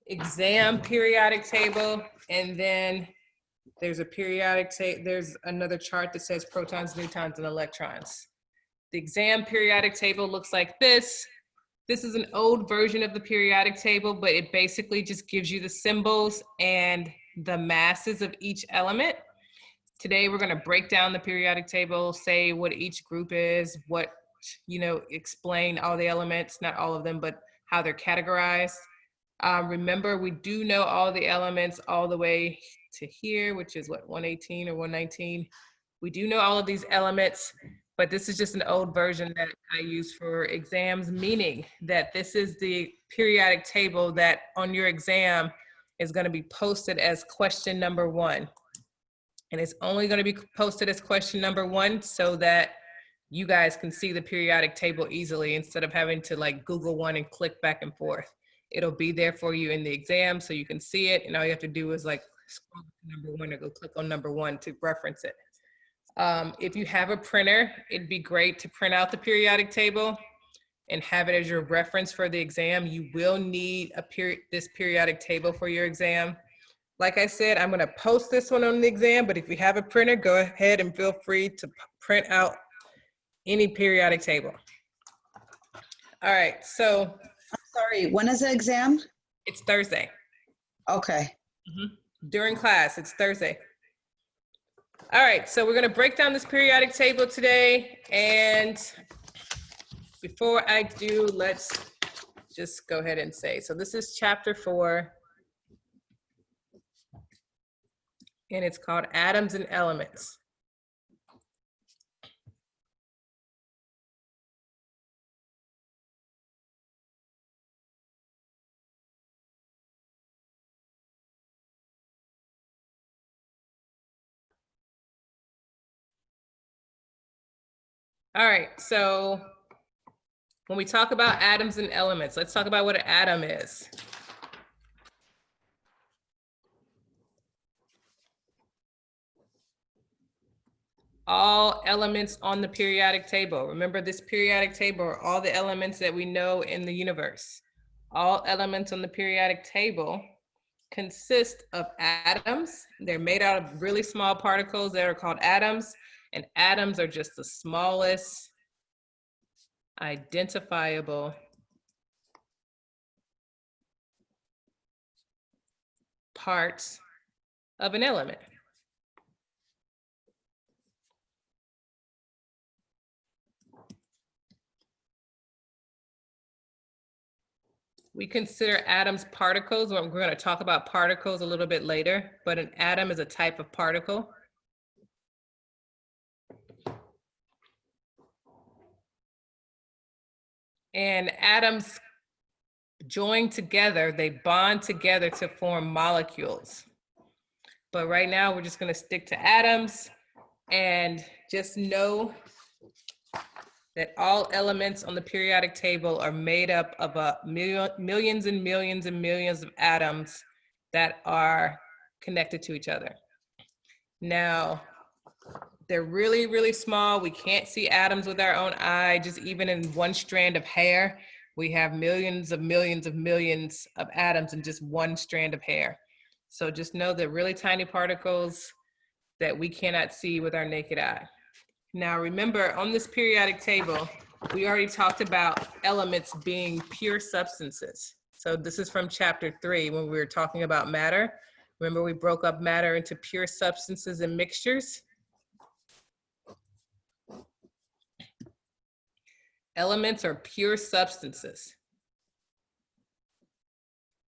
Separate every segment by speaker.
Speaker 1: exam periodic table, and then there's a periodic table, there's another chart that says protons, neutrons, and electrons. The exam periodic table looks like this. This is an old version of the periodic table, but it basically just gives you the symbols and the masses of each element. Today, we're gonna break down the periodic table, say what each group is, what, explain all the elements, not all of them, but how they're categorized. Remember, we do know all the elements all the way to here, which is what, 118 or 119. We do know all of these elements, but this is just an old version that I use for exams, meaning that this is the periodic table that on your exam is going to be posted as question number 1. And it's only going to be posted as question number 1 so that you guys can see the periodic table easily instead of having to like Google one and click back and forth. It'll be there for you in the exam so you can see it. And all you have to do is like scroll to number 1 or go click on number 1 to reference it. If you have a printer, it'd be great to print out the periodic table and have it as your reference for the exam. You will need this periodic table for your exam. Like I said, I'm gonna post this one on the exam, but if you have a printer, go ahead and feel free to print out any periodic table. All right, so.
Speaker 2: I'm sorry, when is the exam?
Speaker 1: It's Thursday.
Speaker 2: Okay.
Speaker 1: During class, it's Thursday. All right, so we're gonna break down this periodic table today. And before I do, let's just go ahead and say, so this is chapter 4. And it's called Atoms and Elements. All right, so when we talk about atoms and elements, let's talk about what an atom is. All elements on the periodic table. Remember, this periodic table are all the elements that we know in the universe. All elements on the periodic table consist of atoms. They're made out of really small particles that are called atoms, and atoms are just the smallest identifiable parts of an element. We consider atoms particles. We're going to talk about particles a little bit later, but an atom is a type of particle. And atoms join together, they bond together to form molecules. But right now, we're just going to stick to atoms and just know that all elements on the periodic table are made up of millions and millions and millions of atoms that are connected to each other. Now, they're really, really small. We can't see atoms with our own eye. Just even in one strand of hair, we have millions of millions of millions of atoms in just one strand of hair. So just know that really tiny particles that we cannot see with our naked eye. Now remember, on this periodic table, we already talked about elements being pure substances. So this is from chapter 3 when we were talking about matter. Remember, we broke up matter into pure substances and mixtures. Elements are pure substances,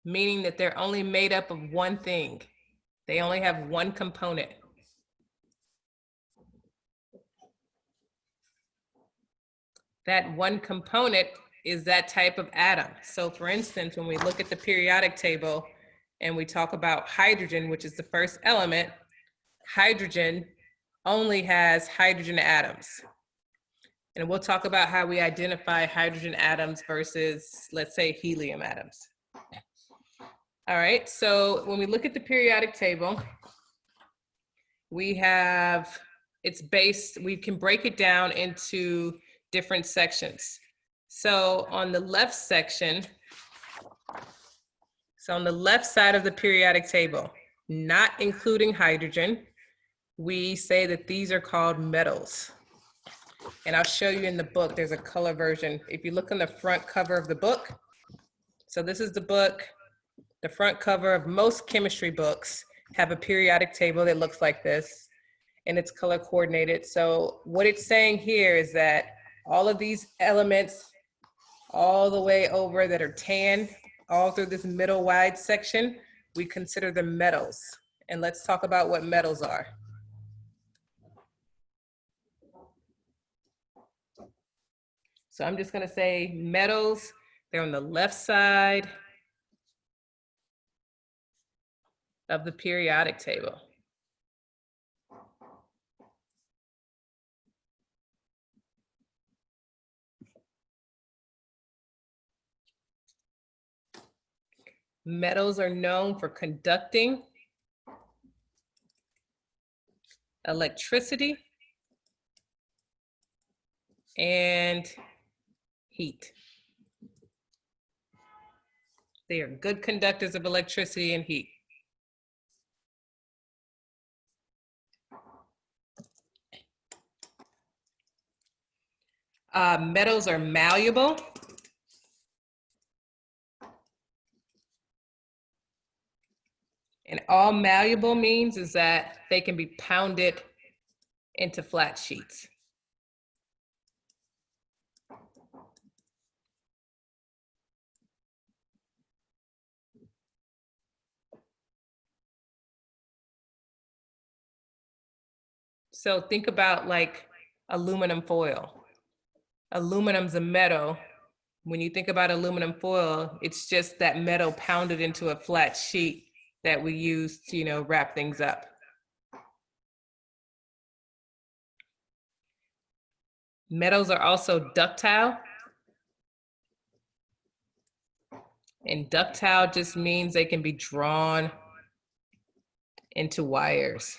Speaker 1: meaning that they're only made up of one thing. They only have one component. That one component is that type of atom. So for instance, when we look at the periodic table and we talk about hydrogen, which is the first element, hydrogen only has hydrogen atoms. And we'll talk about how we identify hydrogen atoms versus, let's say, helium atoms. All right, so when we look at the periodic table, we have, we can break it down into different sections. So on the left section, So on the left side of the periodic table, not including hydrogen, we say that these are called metals. And I'll show you in the book, there's a color version. If you look on the front cover of the book, so this is the book, the front cover of most chemistry books have a periodic table that looks like this, and it's color coordinated. So what it's saying here is that all of these elements, all the way over that are tan, all through this middle wide section, we consider them metals. And let's talk about what metals are. So I'm just gonna say metals, they're on the left side of the periodic table. Metals are known for conducting electricity and heat. They are good conductors of electricity and heat. Metals are malleable. And all malleable means is that they can be pounded into flat sheets. So think about like aluminum foil. Aluminum's a metal. When you think about aluminum foil, it's just that metal pounded into a flat sheet that we use to, you know, wrap things up. Metals are also ductile. And ductile just means they can be drawn into wires.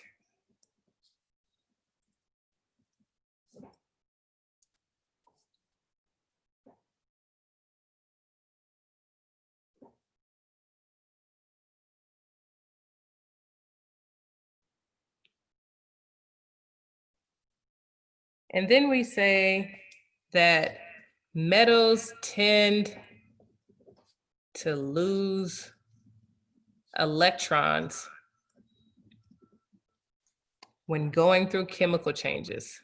Speaker 1: And then we say that metals tend to lose electrons when going through chemical changes.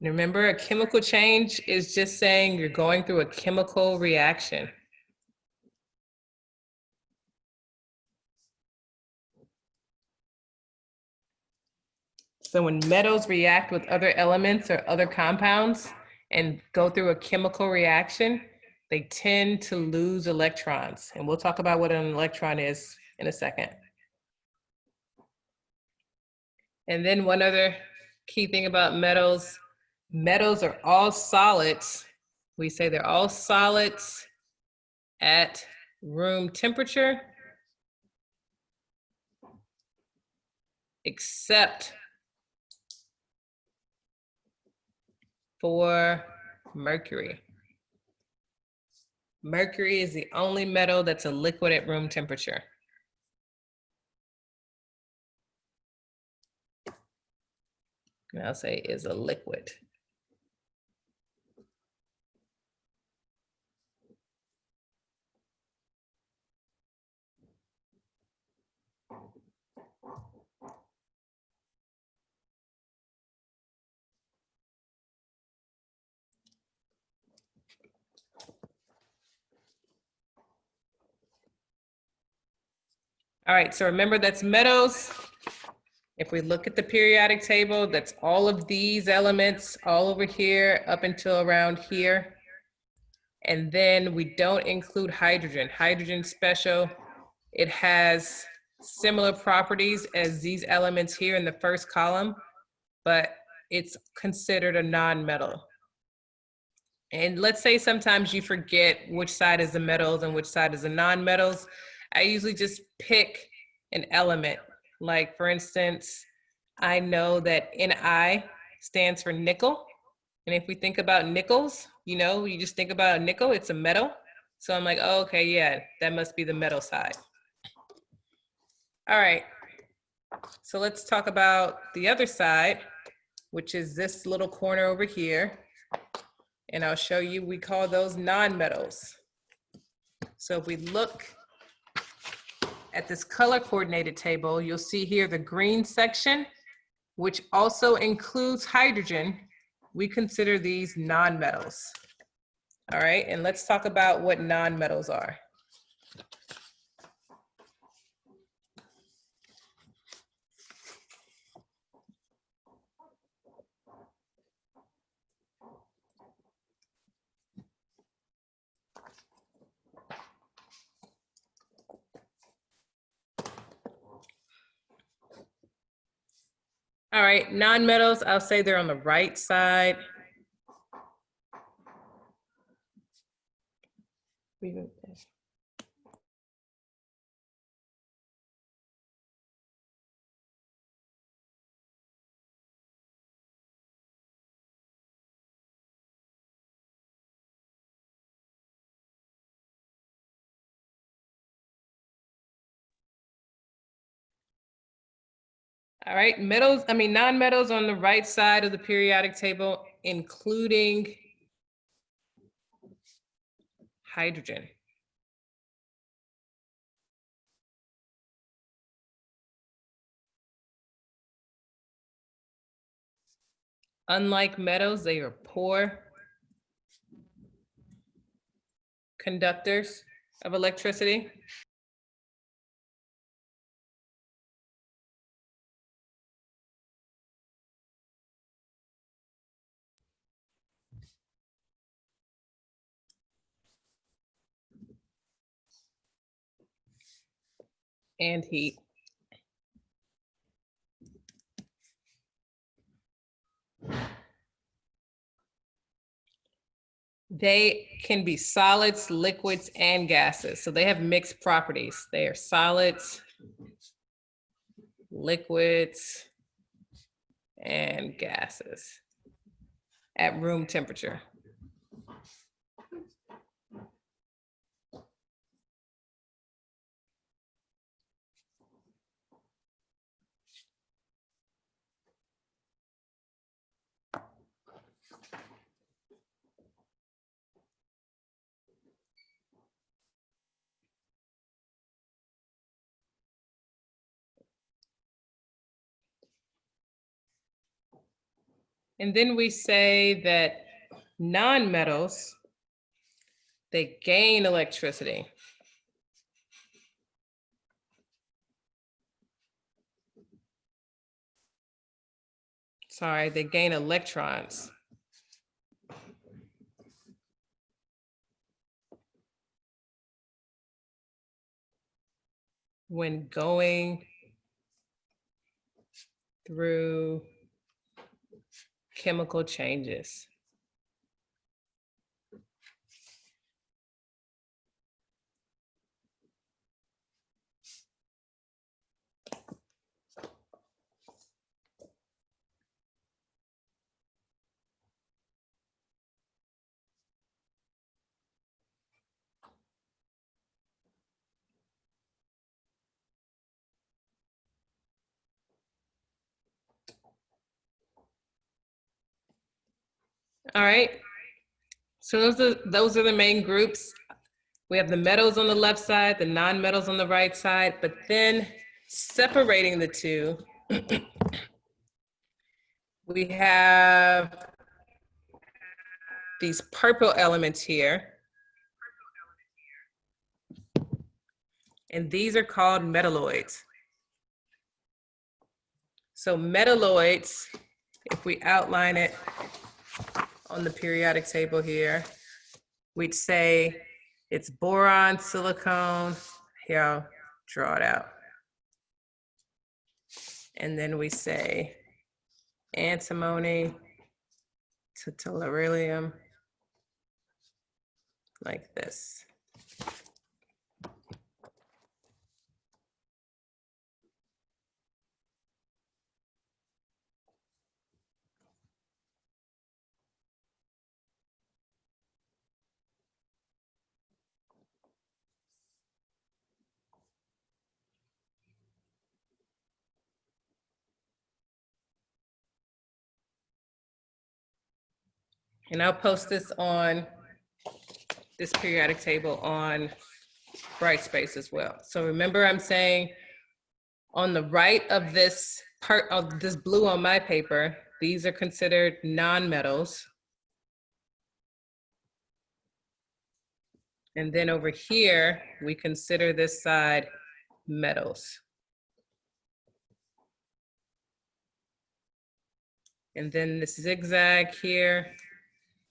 Speaker 1: Remember, a chemical change is just saying you're going through a chemical reaction. So when metals react with other elements or other compounds and go through a chemical reaction, they tend to lose electrons. And we'll talk about what an electron is in a second. And then one other key thing about metals, metals are all solids. We say they're all solids at room temperature, except for mercury. Mercury is the only metal that's a liquid at room temperature. And I'll say is a liquid. All right, so remember that's metals. If we look at the periodic table, that's all of these elements all over here up until around here. And then we don't include hydrogen. Hydrogen's special. It has similar properties as these elements here in the first column, but it's considered a non-metal. And let's say sometimes you forget which side is the metals and which side is the non-metals. I usually just pick an element. Like for instance, I know that Ni stands for nickel. And if we think about nickels, you just think about a nickel, it's a metal. So I'm like, oh, okay, yeah, that must be the metal side. All right, so let's talk about the other side, which is this little corner over here. And I'll show you, we call those nonmetals. So if we look at this color coordinated table, you'll see here the green section, which also includes hydrogen. We consider these nonmetals. All right, and let's talk about what nonmetals are. All right, nonmetals, I'll say they're on the right side. All right, nonmetals on the right side of the periodic table, including hydrogen. Unlike metals, they are poor conductors of electricity. And heat. They can be solids, liquids, and gases. So they have mixed properties. They are solids, liquids, and gases at room temperature. And then we say that nonmetals, they gain electricity. Sorry, they gain electrons. When going through chemical changes. All right, so those are the main groups. We have the metals on the left side, the non-metals on the right side, but then separating the two, we have these purple elements here. And these are called metalloids. So metalloids, if we outline it on the periodic table here, we'd say it's boron, silicon. Here, I'll draw it out. And then we say antimony to tellurium, like this. And I'll post this on this periodic table on Brightspace as well. So remember, I'm saying on the right of this part of this blue on my paper, these are considered nonmetals. And then over here, we consider this side metals. And then this zigzag here,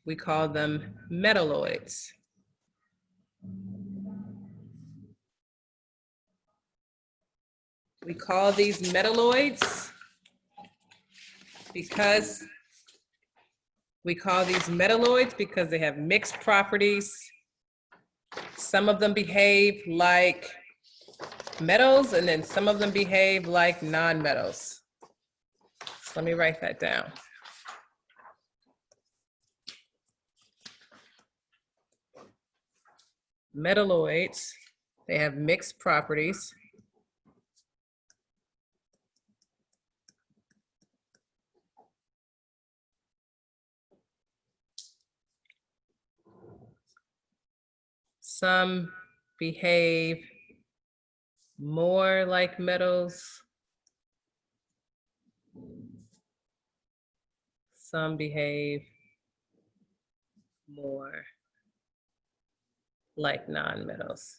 Speaker 1: we call them metalloids. We call these metalloids because they have mixed properties. Some of them behave like metals, and then some of them behave like nonmetals. So let me write that down. Metalloids, they have mixed properties. Some behave more like metals. Some behave more like nonmetals.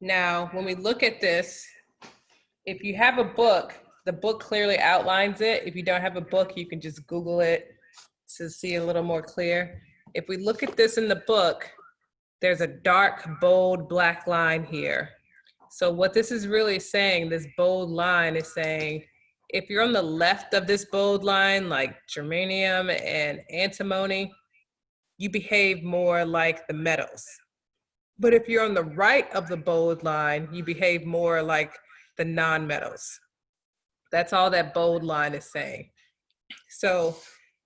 Speaker 1: Now, when we look at this, if you have a book, the book clearly outlines it. If you don't have a book, you can just Google it to see a little more clear. If we look at this in the book, there's a dark, bold black line here. So what this is really saying, this bold line is saying, if you're on the left of this bold line, like germanium and antimony, you behave more like the metals. But if you're on the right of the bold line, you behave more like the nonmetals. That's all that bold line is saying. So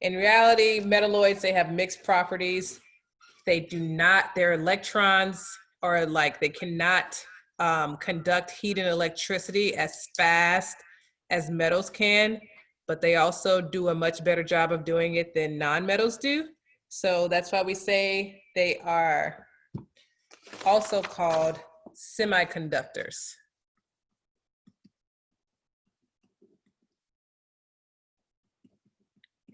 Speaker 1: in reality, metalloids, they have mixed properties. They do not, their electrons are like, they cannot conduct heat and electricity as fast as metals can, but they also do a much better job of doing it than nonmetals do. So that's why we say they are also called semiconductors.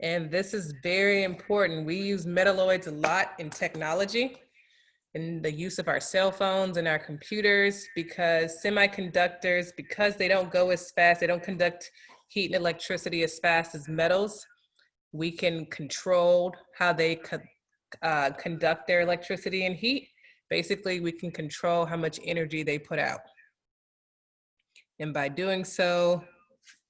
Speaker 1: And this is very important. We use metalloids a lot in technology, in the use of our cell phones and our computers, because semiconductors, because they don't go as fast, they don't conduct heat and electricity as fast as metals, we can control how they conduct their electricity and heat. Basically, we can control how much energy they put out. And by doing so,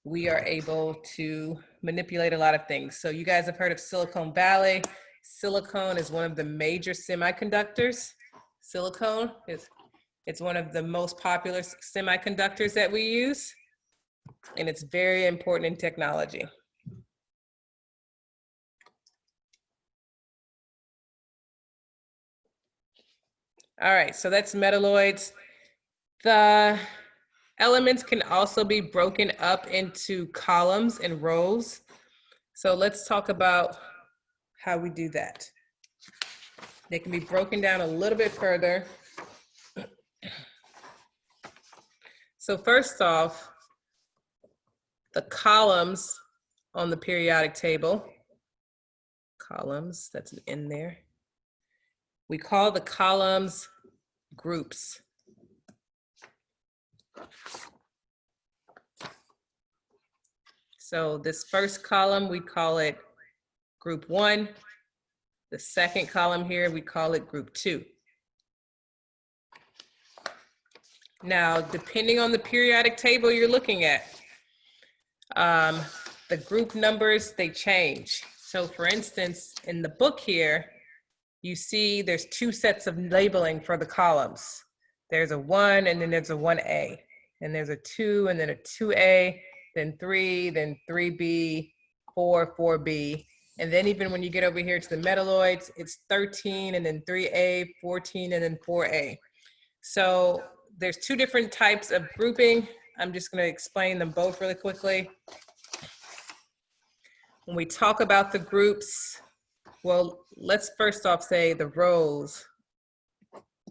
Speaker 1: we are able to manipulate a lot of things. So you guys have heard of Silicon Valley. Silicon is one of the major semiconductors. Silicon is, it's one of the most popular semiconductors that we use, and it's very important in technology. All right, so that's metalloids. The elements can also be broken up into columns and rows. So let's talk about how we do that. They can be broken down a little bit further. So first off, the columns on the periodic table, columns, that's in there. We call the columns groups. So this first column, we call it group 1. The second column here, we call it group 2. Now, depending on the periodic table you're looking at, the group numbers, they change. So for instance, in the book here, you see there's 2 sets of labeling for the columns. There's a 1 and then there's a 1A. And there's a 2 and then a 2A, then 3, then 3B, 4, 4B. And then even when you get over here to the metalloids, it's 13 and then 3A, 14 and then 4A. So there's 2 different types of grouping. I'm just going to explain them both really quickly. When we talk about the groups, well, let's first off say the rows,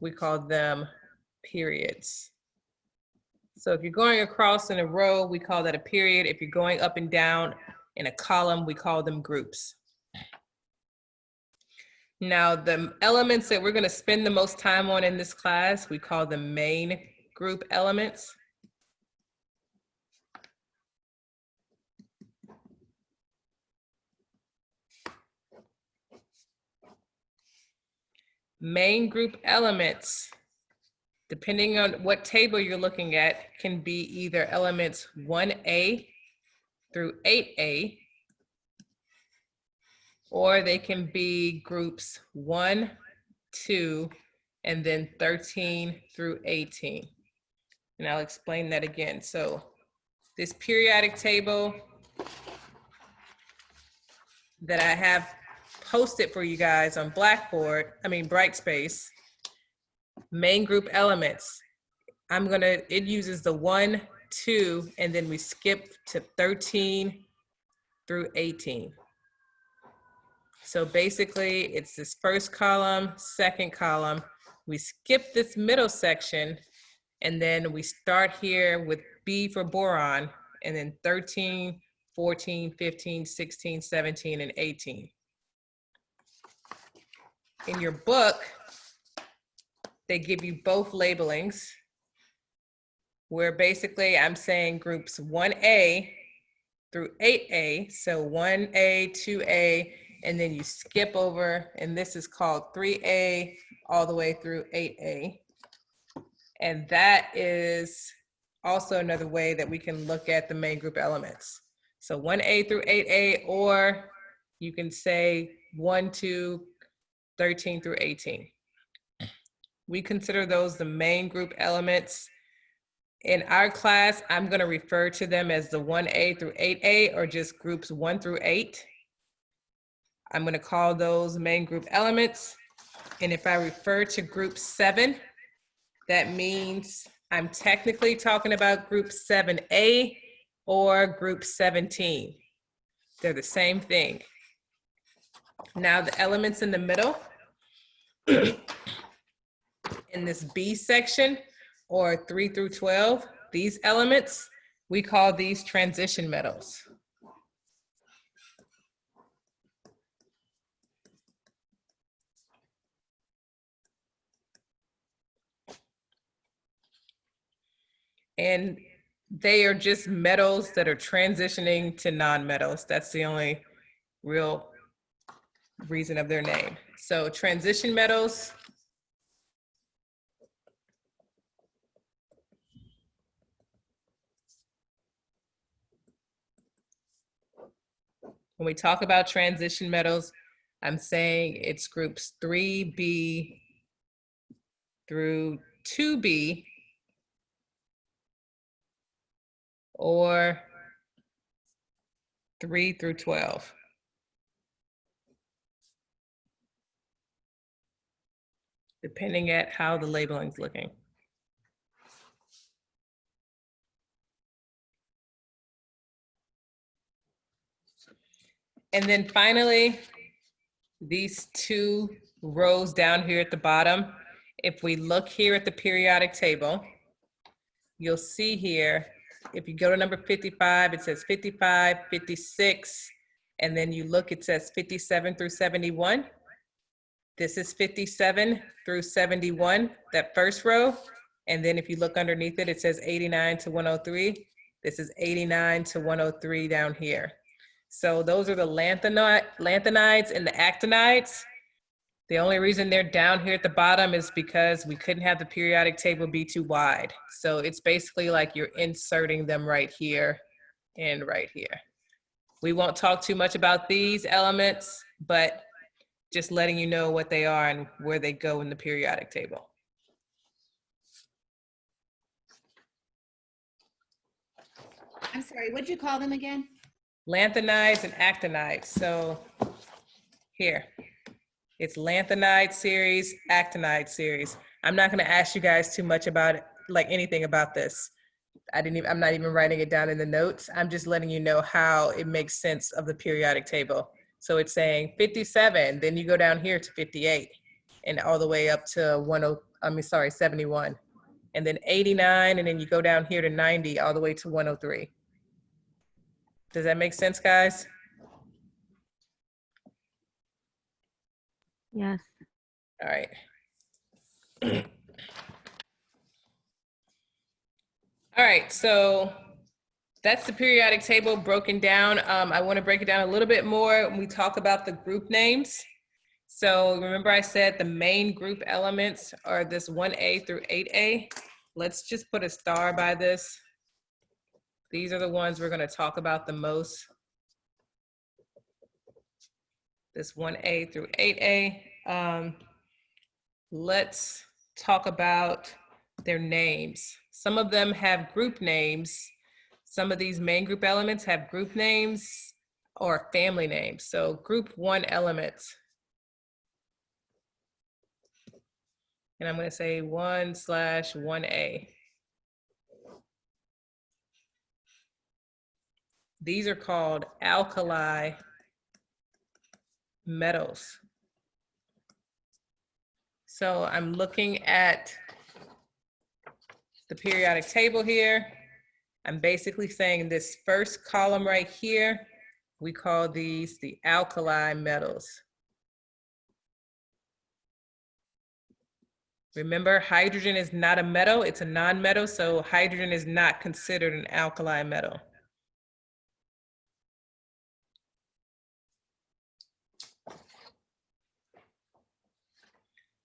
Speaker 1: we call them periods. So if you're going across in a row, we call that a period. If you're going up and down in a column, we call them groups. Now, the elements that we're going to spend the most time on in this class, we call them main group elements. Main group elements, depending on what table you're looking at, can be either elements 1A through 8A, or they can be groups 1, 2, and then 13 through 18. And I'll explain that again. So this periodic table that I have posted for you guys on Blackboard, Brightspace, main group elements, it uses the 1, 2, and then we skip to 13 through 18. So basically, it's this first column, second column. We skip this middle section, and then we start here with B for boron, and then 13, 14, 15, 16, 17, and 18. In your book, they give you both labelings, where basically I'm saying groups 1A through 8A, so 1A, 2A, and then you skip over, and this is called 3A all the way through 8A. And that is also another way that we can look at the main group elements. So 1A through 8A, or you can say 1, 2, 13 through 18. We consider those the main group elements. In our class, I'm going to refer to them as the 1A through 8A, or just groups 1 through 8. I'm going to call those main group elements. And if I refer to group 7, that means I'm technically talking about group 7A or group 17. They're the same thing. Now the elements in the middle, in this B section, or 3 through 12, these elements, we call these transition metals. And they are just metals that are transitioning to non-metals. That's the only real reason of their name. So transition metals, when we talk about transition metals, I'm saying it's groups 3B through 2B, or 3 through 12. Depending at how the labeling's looking. And then finally, these two rows down here at the bottom, if we look here at the periodic table, you'll see here, if you go to number 55, it says 55, 56, and then you look, it says 57 through 71. This is 57 through 71, that first row. And then if you look underneath it, it says 89 to 103. This is 89 to 103 down here. So those are the lanthanides and the actinides. The only reason they're down here at the bottom is because we couldn't have the periodic table be too wide. So it's basically like you're inserting them right here and right here. We won't talk too much about these elements, but just letting you know what they are and where they go in the periodic table.
Speaker 3: I'm sorry, what'd you call them again?
Speaker 1: Lanthanides and actinides. So here, it's lanthanide series, actinide series. I'm not going to ask you guys too much about it, like anything about this. I'm not even writing it down in the notes. I'm just letting you know how it makes sense of the periodic table. So it's saying 57, then you go down here to 58 and all the way up to 71. And then 89, and then you go down here to 90 all the way to 103. Does that make sense, guys?
Speaker 4: Yes.
Speaker 1: All right. All right, so that's the periodic table broken down. I want to break it down a little bit more when we talk about the group names. So remember I said the main group elements are this 1A through 8A. Let's just put a star by this. These are the ones we're going to talk about the most. This 1A through 8A. Let's talk about their names. Some of them have group names. Some of these main group elements have group names or family names. So group 1 elements. And I'm going to say 1/1A. These are called alkali metals. So I'm looking at the periodic table here. I'm basically saying this first column right here, we call these the alkali metals. Remember, hydrogen is not a metal, it's a non-metal, so hydrogen is not considered an alkali metal.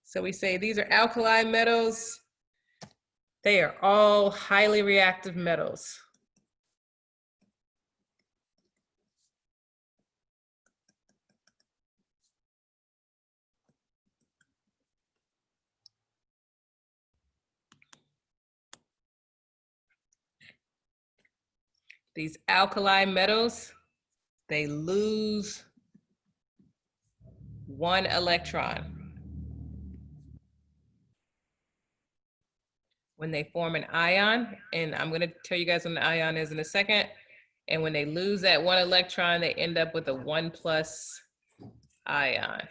Speaker 1: So we say these are alkali metals. They are all highly reactive metals. These alkali metals, they lose 1 electron. When they form an ion, and I'm going to tell you guys what an ion is in a second. And when they lose that 1 electron, they end up with a 1+ ion.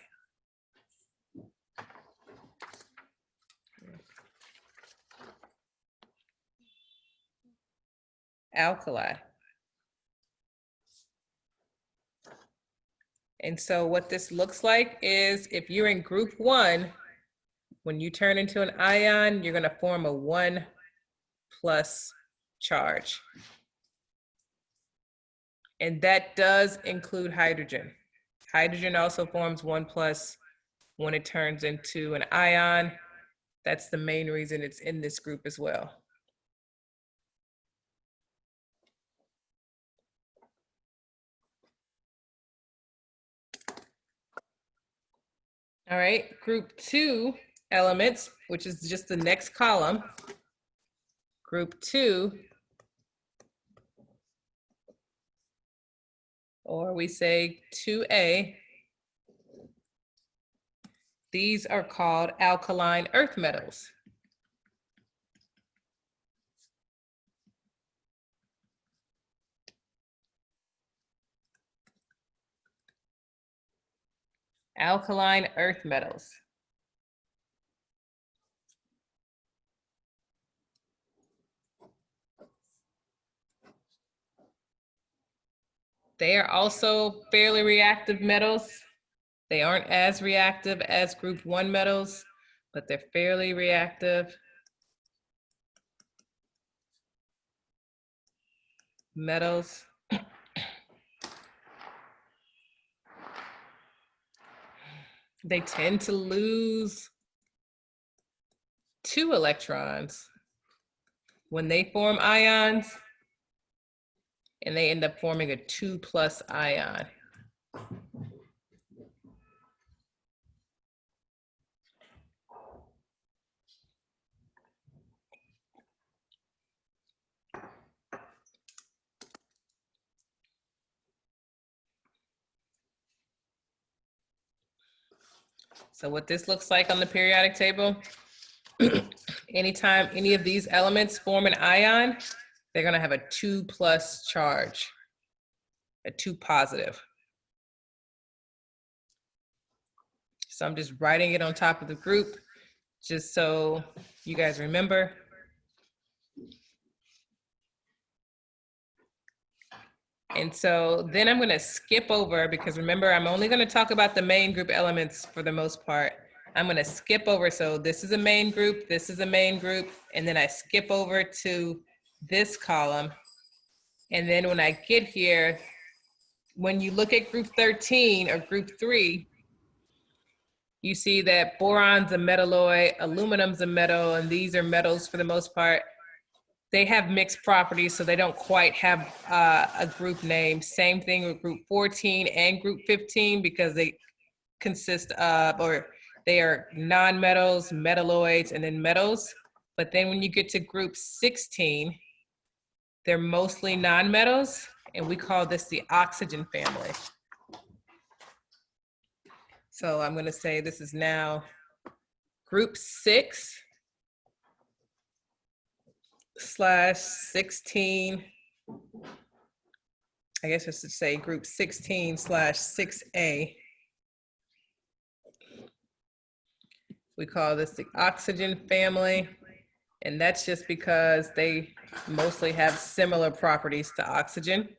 Speaker 1: Alkali. And so what this looks like is if you're in group 1, when you turn into an ion, you're going to form a 1+ charge. And that does include hydrogen. Hydrogen also forms 1+ when it turns into an ion. That's the main reason it's in this group as well. All right, group 2 elements, which is just the next column. Group 2, or we say 2A, these are called alkaline earth metals. Alkaline earth metals. They are also fairly reactive metals. They aren't as reactive as group 1 metals, but they're fairly reactive metals. They tend to lose 2 electrons when they form ions, and they end up forming a 2+ ion. So what this looks like on the periodic table, anytime any of these elements form an ion, they're gonna have a 2+ charge, a 2 positive. So I'm just writing it on top of the group, just so you guys remember. And so then I'm gonna skip over, because remember, I'm only gonna talk about the main group elements for the most part. I'm gonna skip over, so this is a main group, this is a main group, and then I skip over to this column. And then when I get here, when you look at group 13 or group 3, you see that boron's a metalloid, aluminum's a metal, and these are metals for the most part. They have mixed properties, so they don't quite have a group name. Same thing with group 14 and group 15, because they consist of, or they are non-metals, metalloids, and then metals. But then when you get to group 16, they're mostly non-metals, and we call this the oxygen family. So I'm gonna say this is now group 6/16. I guess I should say group 16/6A. We call this the oxygen family, and that's just because they mostly have similar properties to oxygen.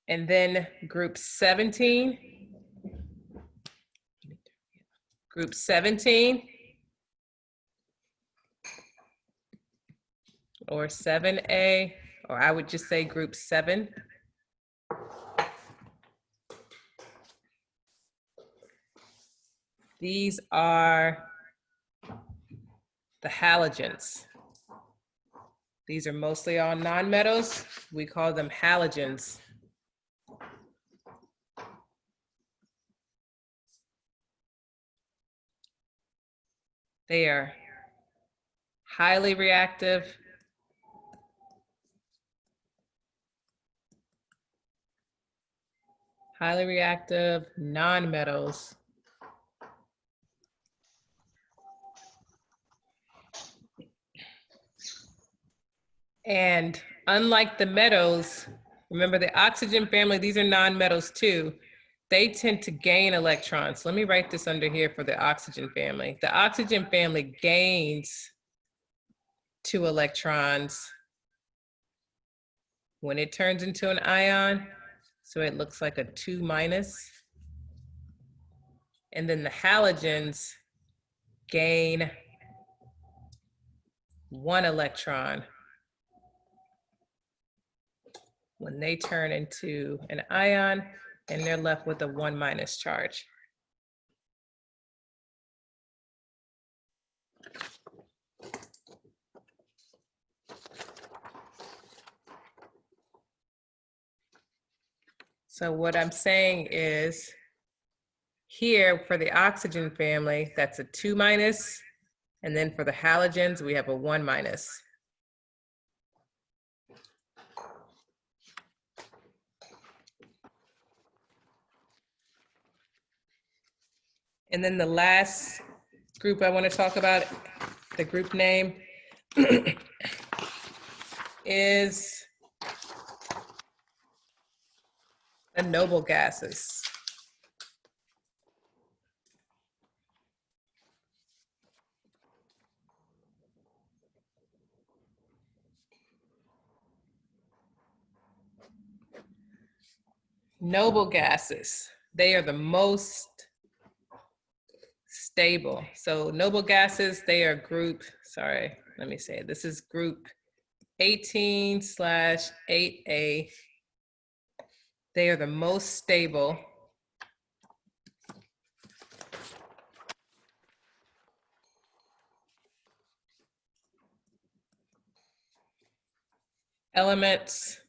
Speaker 1: And then group 17, or 7A, or I would just say group 7. These are the halogens. These are mostly all nonmetals. We call them halogens. They are highly reactive, nonmetals. And unlike the metals, remember the oxygen family, these are nonmetals too. They tend to gain electrons. Let me write this under here for the oxygen family. The oxygen family gains 2 electrons when it turns into an ion. So it looks like a 2-. And then the halogens gain 1 electron when they turn into an ion, and they're left with a 1- charge. So what I'm saying is, here for the oxygen family, that's a 2-, and then for the halogens, we have a 1-. And then the last group I want to talk about, the group name, is the noble gases. Noble gases, they are the most stable. So noble gases, they are group, sorry, let me say it. This is group 18/8A. They are the most stable. Elements,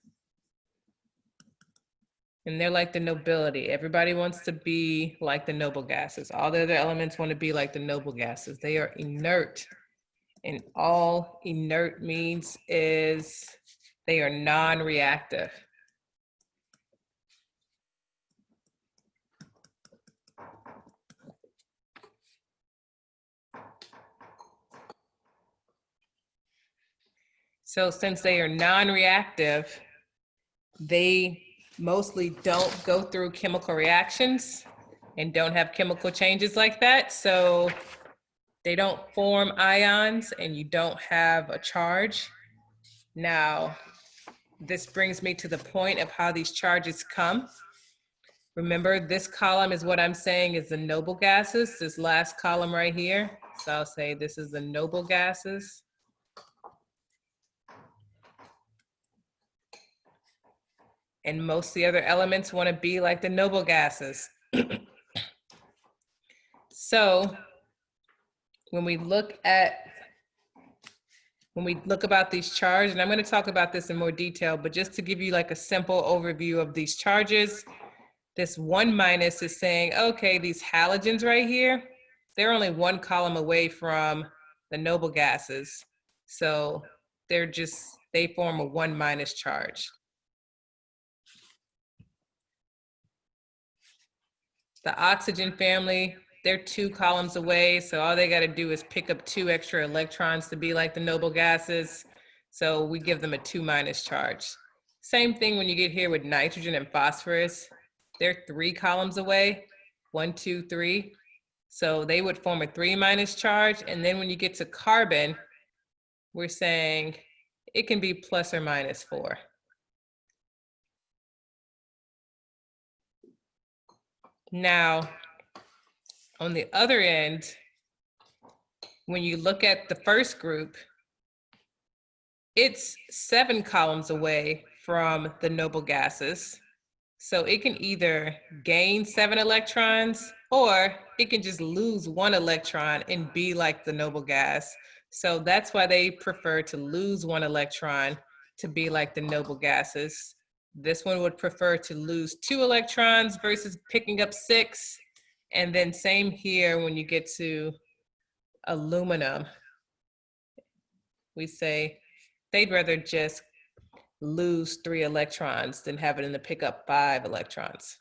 Speaker 1: and they're like the nobility. Everybody wants to be like the noble gases. All the other elements want to be like the noble gases. They are inert, and all inert means is they are non-reactive. So since they are non-reactive, they mostly don't go through chemical reactions and don't have chemical changes like that. So they don't form ions and you don't have a charge. Now, this brings me to the point of how these charges come. Remember, this column is what I'm saying is the noble gases, this last column right here. So I'll say this is the noble gases. And most of the other elements want to be like the noble gases. So when we look about these charges, and I'm going to talk about this in more detail, but just to give you like a simple overview of these charges, this 1- is saying, okay, these halogens right here, they're only one column away from the noble gases. So they form a 1- charge. The oxygen family, they're 2 columns away. So all they got to do is pick up 2 extra electrons to be like the noble gases. So we give them a 2- charge. Same thing when you get here with nitrogen and phosphorus. They're 3 columns away, 1, 2, 3. So they would form a 3- charge. And then when you get to carbon, we're saying it can be plus or minus 4. Now, on the other end, when you look at the first group, it's 7 columns away from the noble gases. So it can either gain 7 electrons or it can just lose 1 electron and be like the noble gas. So that's why they prefer to lose 1 electron to be like the noble gases. This one would prefer to lose 2 electrons versus picking up 6. And then same here when you get to aluminum. We say they'd rather just lose 3 electrons than having to pick up 5 electrons.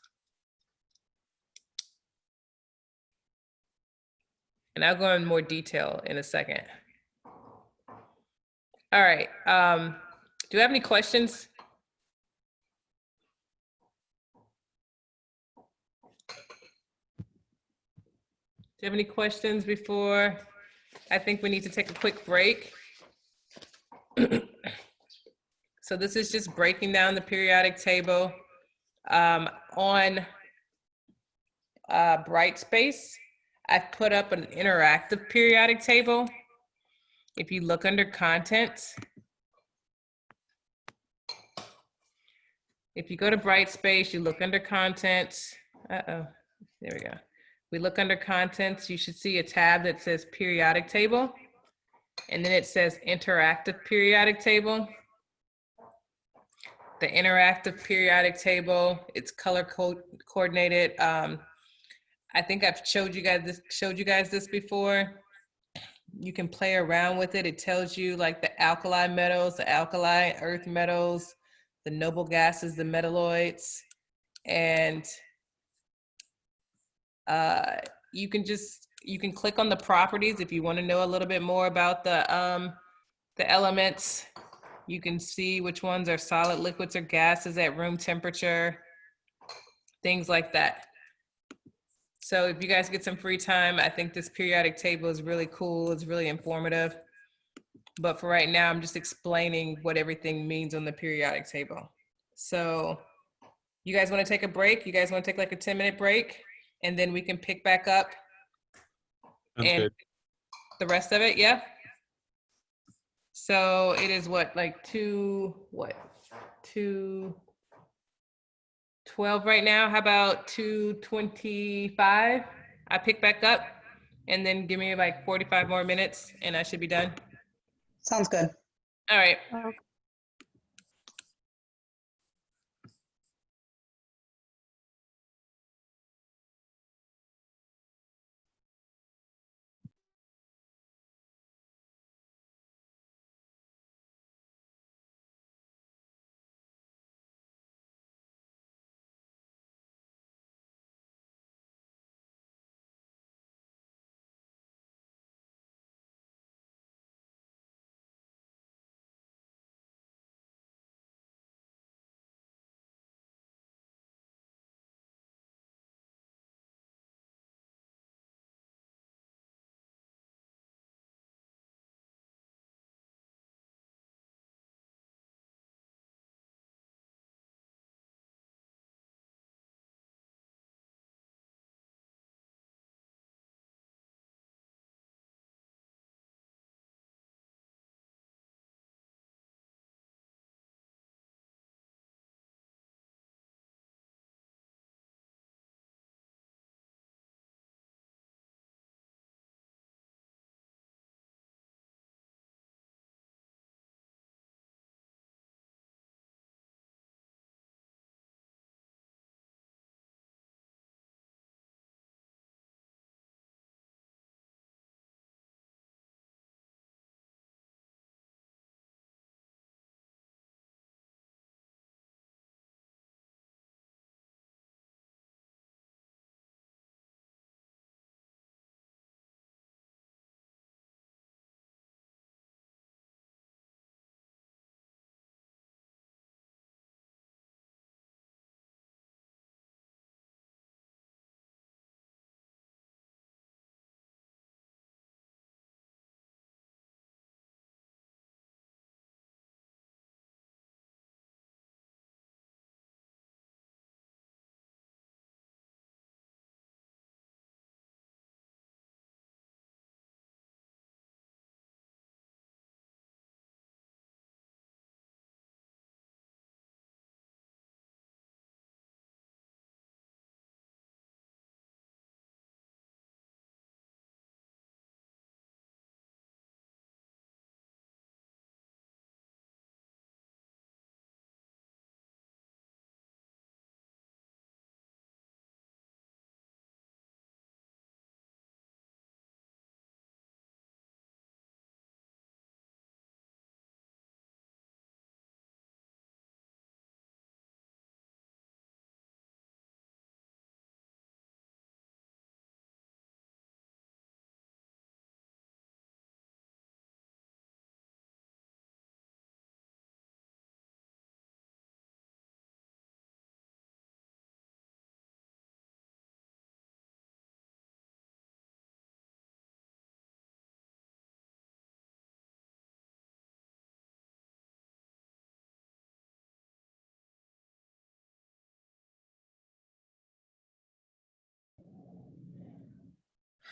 Speaker 1: And I'll go in more detail in a second. All right, do you have any questions? Do you have any questions before? I think we need to take a quick break. So this is just breaking down the periodic table. On Brightspace, I've put up an interactive periodic table. If you look under contents, if you go to Brightspace, you look under contents. There we go. We look under contents, you should see a tab that says periodic table. And then it says interactive periodic table. The interactive periodic table, it's color coordinated. I think I've showed you guys this before. You can play around with it. It tells you like the alkali metals, the alkali earth metals, the noble gases, the metalloids, and you can click on the properties if you want to know a little bit more about the elements. You can see which ones are solid, liquids, or gases at room temperature, things like that. So if you guys get some free time, I think this periodic table is really cool. It's really informative. But for right now, I'm just explaining what everything means on the periodic table. So you guys want to take a break? You guys want to take like a 10-minute break? And then we can pick back up.
Speaker 4: Sounds
Speaker 1: and
Speaker 4: good.
Speaker 1: The rest of it, yeah? So it is what, like 2:12 right now? How about 2:25? I pick back up and then give me like 45 more minutes and I should be done.
Speaker 2: Sounds good.
Speaker 1: All right.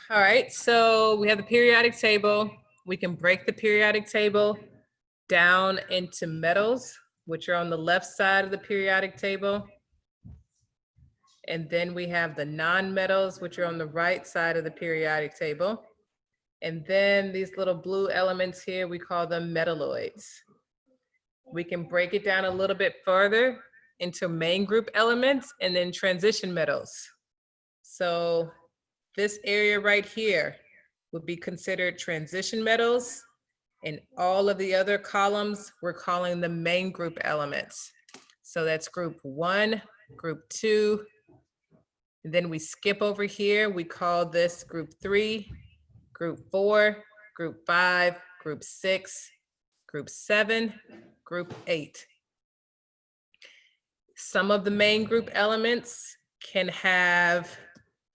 Speaker 1: All right, so we have the periodic table. We can break the periodic table down into metals, which are on the left side of the periodic table. And then we have the non-metals, which are on the right side of the periodic table. And then these little blue elements here, we call them metalloids. We can break it down a little bit further into main group elements and then transition metals. So this area right here would be considered transition metals, and all of the other columns, we're calling them main group elements. So that's group 1, group 2, and then we skip over here, we call this group 3, group 4, group 5, group 6, group 7, group 8. Some of the main group elements can have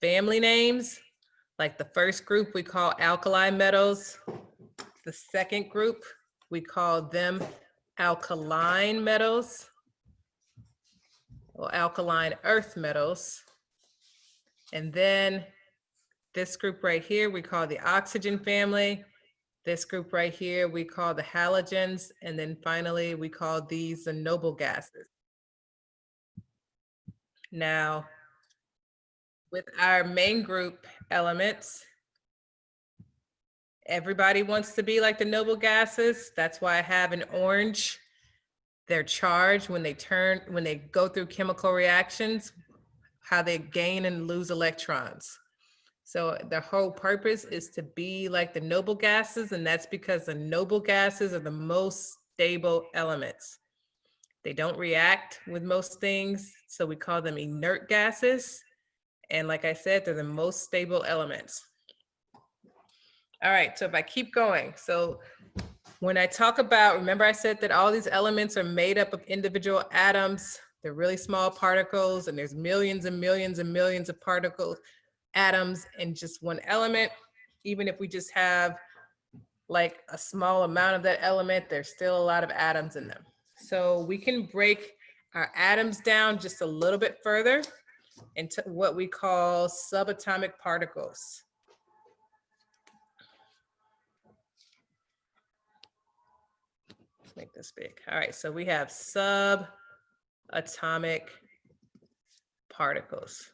Speaker 1: family names, like the first group we call alkali metals. The second group, we call them alkaline metals or alkaline earth metals. And then this group right here, we call the oxygen family. This group right here, we call the halogens. And then finally, we call these the noble gases. Now, with our main group elements, everybody wants to be like the noble gases. That's why I have in orange their charge when they go through chemical reactions, how they gain and lose electrons. So the whole purpose is to be like the noble gases, and that's because the noble gases are the most stable elements. They don't react with most things, so we call them inert gases. And like I said, they're the most stable elements. All right, so if I keep going, so when I talk about, remember I said that all these elements are made up of individual atoms. They're really small particles, and there's millions and millions and millions of particles, atoms in just one element. Even if we just have like a small amount of that element, there's still a lot of atoms in them. So we can break our atoms down just a little bit further into what we call subatomic particles. Let's make this big. All right, so we have subatomic particles.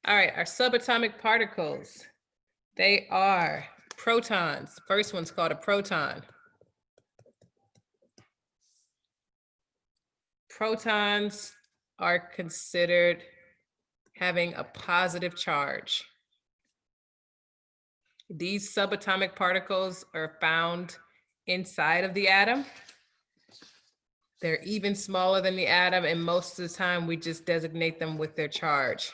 Speaker 1: All right, our subatomic particles, they are protons. The first one's called a proton. Protons are considered having a positive charge. These subatomic particles are found inside of the atom. They're even smaller than the atom, and most of the time we just designate them with their charge.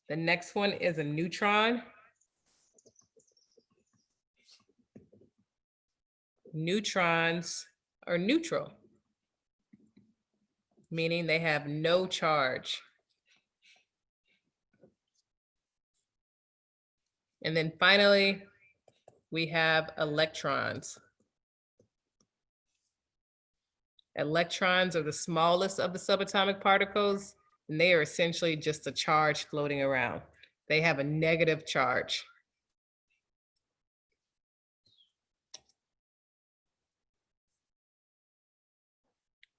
Speaker 1: The next one is a neutron. Neutrons are neutral, meaning they have no charge. And then finally, we have electrons. Electrons are the smallest of the subatomic particles, and they are essentially just a charge floating around. They have a negative charge.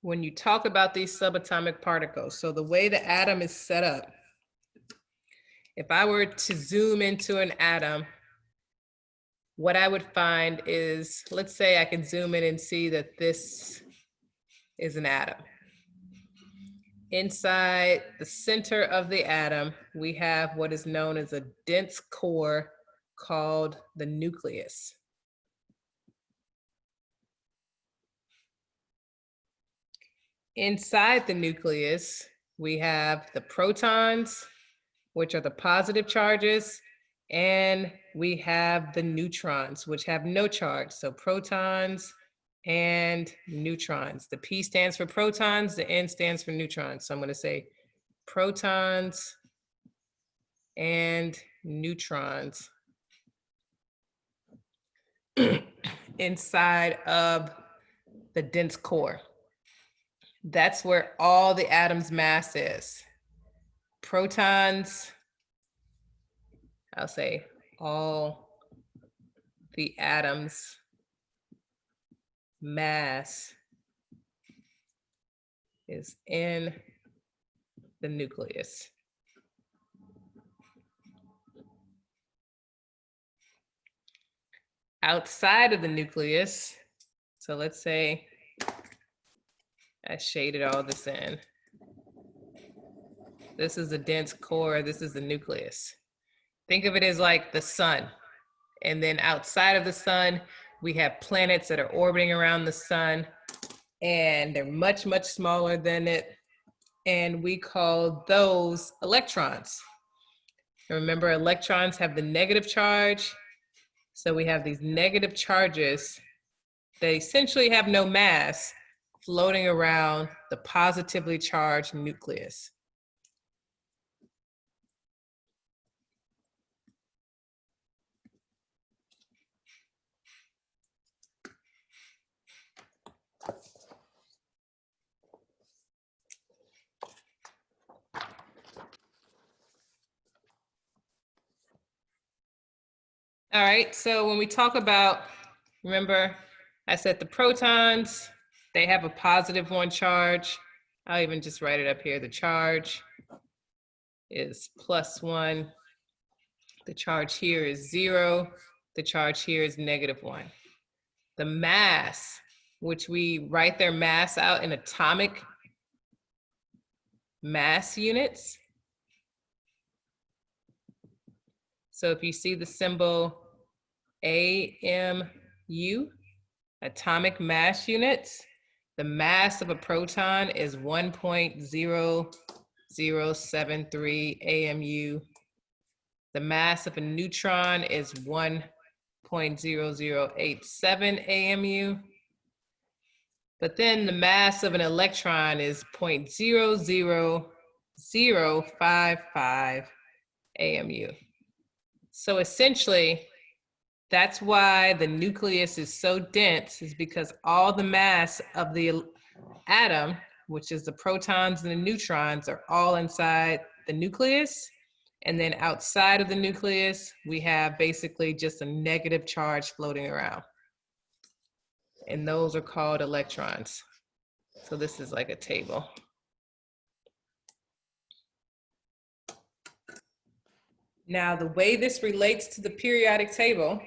Speaker 1: When you talk about these subatomic particles, so the way the atom is set up, if I were to zoom into an atom, what I would find is, let's say I can zoom in and see that this is an atom. Inside the center of the atom, we have what is known as a dense core called the nucleus. Inside the nucleus, we have the protons, which are the positive charges, and we have the neutrons, which have no charge. So protons and neutrons. The P stands for protons, the N stands for neutrons. So I'm going to say protons and neutrons. inside of the dense core. That's where all the atom's mass is. Protons, I'll say all the atom's mass is in the nucleus. Outside of the nucleus, so let's say I shaded all this in. This is the dense core, this is the nucleus. Think of it as like the sun. And then outside of the sun, we have planets that are orbiting around the sun, and they're much, much smaller than it. And we call those electrons. And remember, electrons have the negative charge. So we have these negative charges. They essentially have no mass floating around the positively charged nucleus. All right, so when we talk about, remember, I said the protons, they have a positive one charge. I'll even just write it up here. The charge is +1. The charge here is 0. The charge here is -1. The mass, which we write their mass out in atomic mass units. So if you see the symbol AMU, atomic mass units, the mass of a proton is 1.0073 AMU. The mass of a neutron is 1.0087 AMU. But then the mass of an electron is 0.00055 AMU. So essentially, that's why the nucleus is so dense, is because all the mass of the atom, which is the protons and the neutrons, are all inside the nucleus. And then outside of the nucleus, we have basically just a negative charge floating around. And those are called electrons. So this is like a table. Now, the way this relates to the periodic table,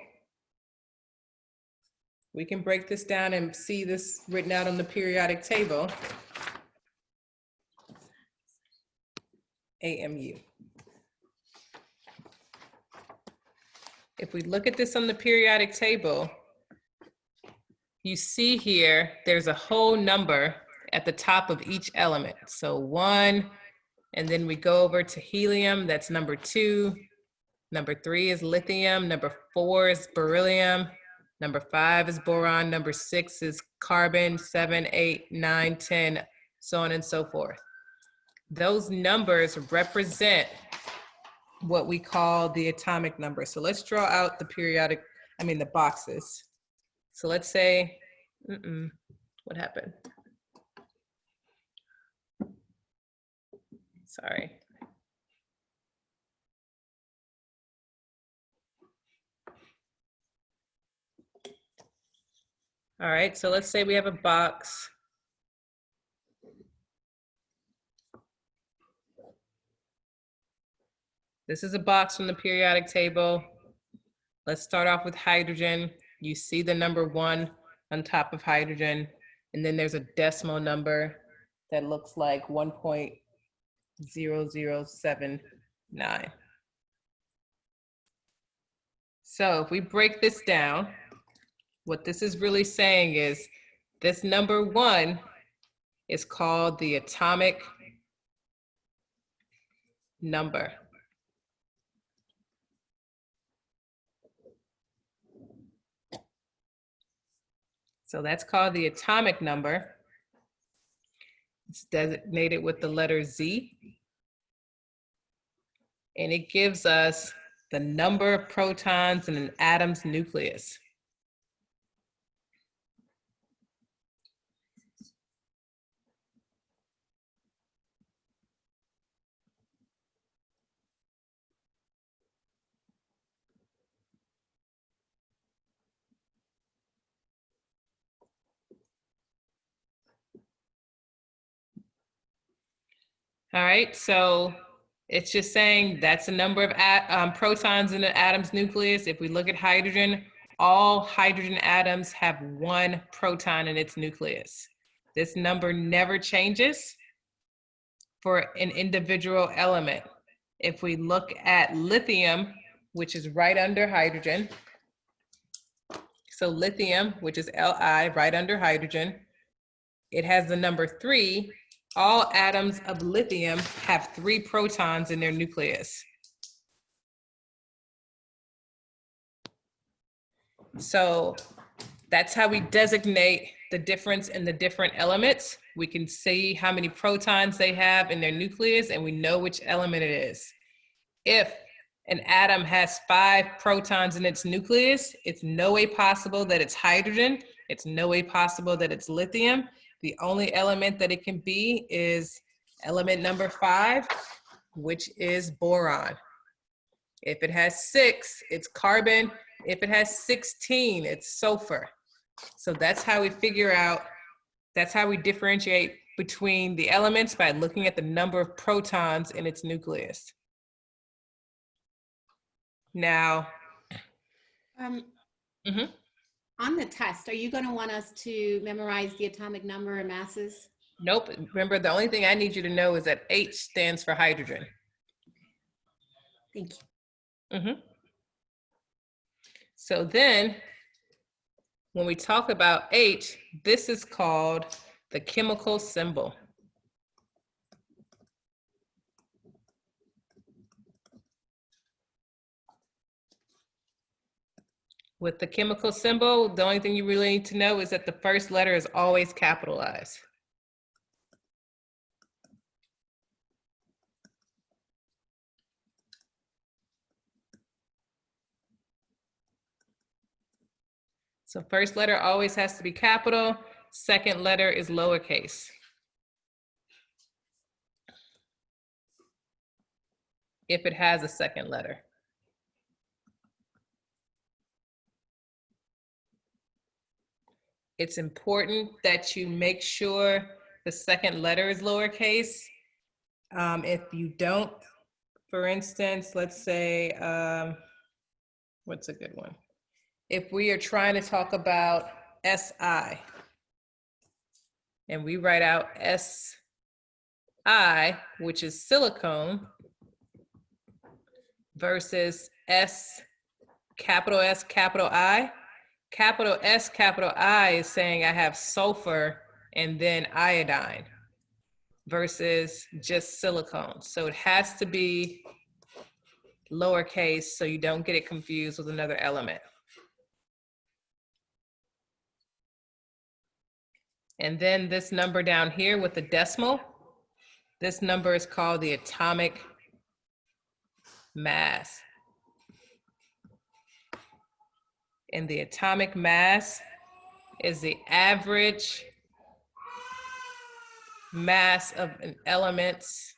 Speaker 1: we can break this down and see this written out on the periodic table. AMU. If we look at this on the periodic table, you see here, there's a whole number at the top of each element. So 1, and then we go over to helium, that's number 2. Number 3 is lithium. Number 4 is beryllium. Number 5 is boron. Number 6 is carbon. 7, 8, 9, 10, so on and so forth. Those numbers represent what we call the atomic number. So let's draw out the the boxes. So let's say, what happened? Sorry. All right, so let's say we have a box. This is a box from the periodic table. Let's start off with hydrogen. You see the number 1 on top of hydrogen, and then there's a decimal number that looks like 1.0079. So if we break this down, what this is really saying is this number 1 is called the atomic number. So that's called the atomic number. It's designated with the letter Z. And it gives us the number of protons in an atom's nucleus. All right, so it's just saying that's the number of protons in the atom's nucleus. If we look at hydrogen, all hydrogen atoms have 1 proton in its nucleus. This number never changes for an individual element. If we look at lithium, which is right under hydrogen, so lithium, which is Li, right under hydrogen, it has the number 3. All atoms of lithium have 3 protons in their nucleus. So that's how we designate the difference in the different elements. We can see how many protons they have in their nucleus, and we know which element it is. If an atom has 5 protons in its nucleus, it's no way possible that it's hydrogen. It's no way possible that it's lithium. The only element that it can be is element number 5, which is boron. If it has 6, it's carbon. If it has 16, it's sulfur. So that's how we figure out, that's how we differentiate between the elements, by looking at the number of protons in its nucleus. Now, mhm.
Speaker 3: On the test, are you going to want us to memorize the atomic number and masses?
Speaker 1: Nope. Remember, the only thing I need you to know is that H stands for hydrogen.
Speaker 3: Thank you.
Speaker 1: So then, when we talk about H, this is called the chemical symbol. With the chemical symbol, the only thing you really need to know is that the first letter is always capitalized. So first letter always has to be capital, second letter is lowercase. If it has a second letter. It's important that you make sure the second letter is lowercase. If you don't, for instance, let's say, what's a good one? If we are trying to talk about SI, and we write out SI, which is silicone, versus capital S, capital I. Capital S, capital I is saying I have sulfur and then iodine versus just silicone. So it has to be lowercase so you don't get it confused with another element. And then this number down here with the decimal, this number is called the atomic mass. And the atomic mass is the average mass of an element's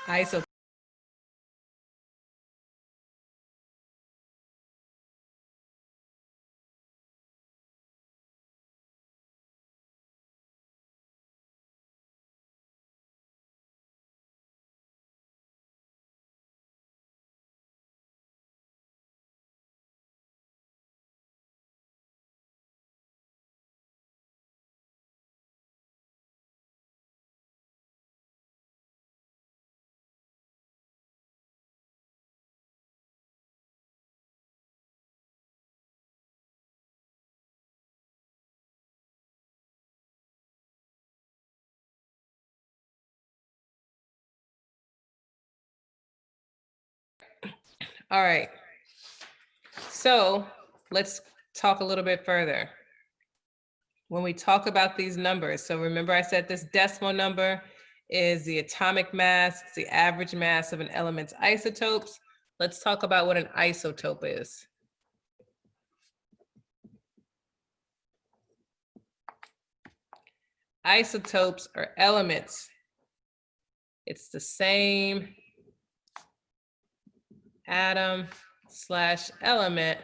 Speaker 1: isotope. All right, so let's talk a little bit further. When we talk about these numbers, so remember I said this decimal number is the atomic mass, it's the average mass of an element's isotopes. Let's talk about what an isotope is. Isotopes are elements. It's the same atom / element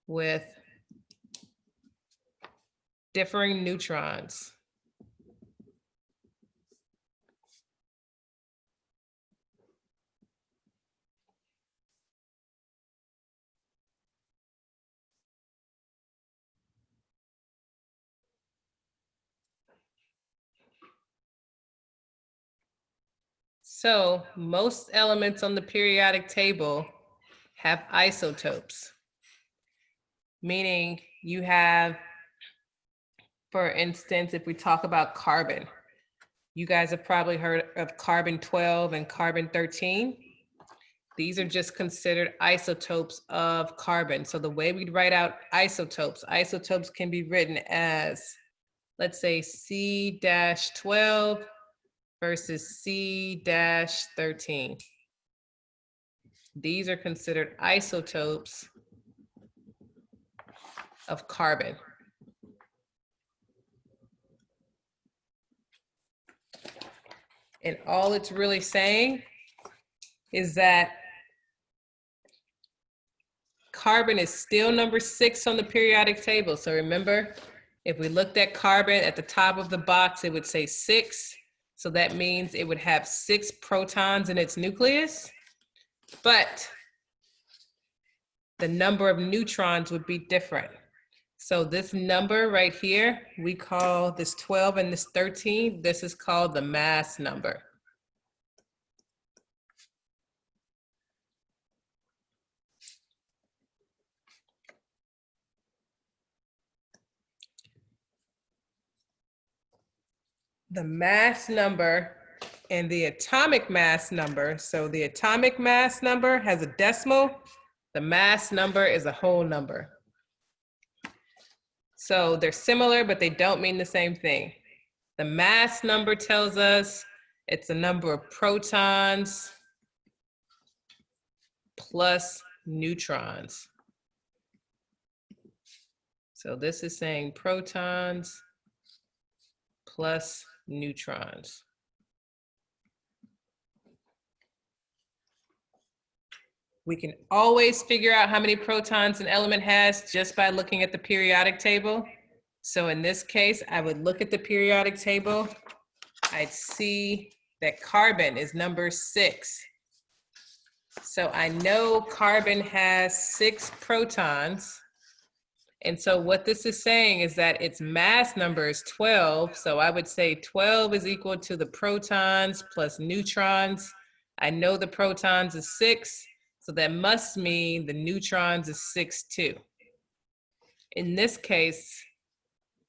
Speaker 1: with differing neutrons. So most elements on the periodic table have isotopes, meaning you have, for instance, if we talk about carbon, you guys have probably heard of carbon 12 and carbon 13. These are just considered isotopes of carbon. So the way we'd write out isotopes can be written as, let's say C-12 versus C-13. These are considered isotopes of carbon. And all it's really saying is that carbon is still number 6 on the periodic table. So remember, if we looked at carbon at the top of the box, it would say 6. So that means it would have 6 protons in its nucleus, but the number of neutrons would be different. So this number right here, we call this 12 and this 13, this is called the mass number. The mass number and the atomic mass number. So the atomic mass number has a decimal. The mass number is a whole number. So they're similar, but they don't mean the same thing. The mass number tells us it's the number of protons plus neutrons. So this is saying protons plus neutrons. We can always figure out how many protons an element has just by looking at the periodic table. So in this case, I would look at the periodic table. I'd see that carbon is number 6. So I know carbon has 6 protons. And so what this is saying is that its mass number is 12. So I would say 12 is equal to the protons plus neutrons. I know the protons is 6. So that must mean the neutrons is 6 too. In this case,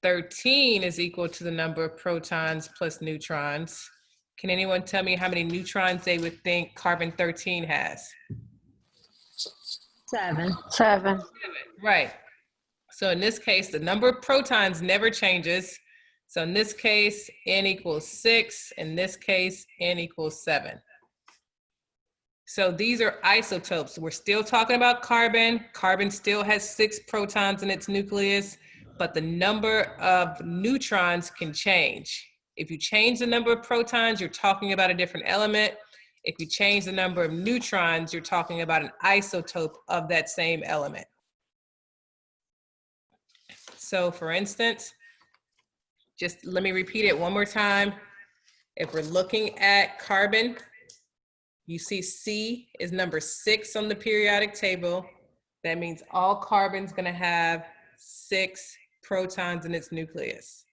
Speaker 1: 13 is equal to the number of protons plus neutrons. Can anyone tell me how many neutrons they would think carbon 13 has?
Speaker 2: 7.
Speaker 5: 7.
Speaker 1: Right. So in this case, the number of protons never changes. So in this case, N equals 6. In this case, N equals 7. So these are isotopes. We're still talking about carbon. Carbon still has 6 protons in its nucleus, but the number of neutrons can change. If you change the number of protons, you're talking about a different element. If you change the number of neutrons, you're talking about an isotope of that same element. So for instance, just let me repeat it one more time. If we're looking at carbon, you see C is number 6 on the periodic table. That means all carbon's gonna have 6 protons in its nucleus.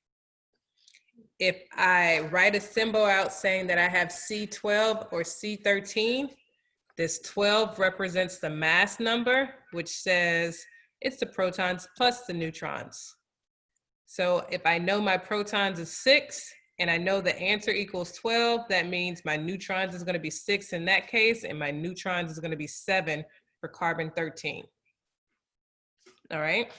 Speaker 1: If I write a symbol out saying that I have C12 or C13, this 12 represents the mass number, which says it's the protons plus the neutrons. So if I know my protons is 6 and I know the answer equals 12, that means my neutrons is going to be 6 in that case, and my neutrons is going to be 7 for carbon 13. All right.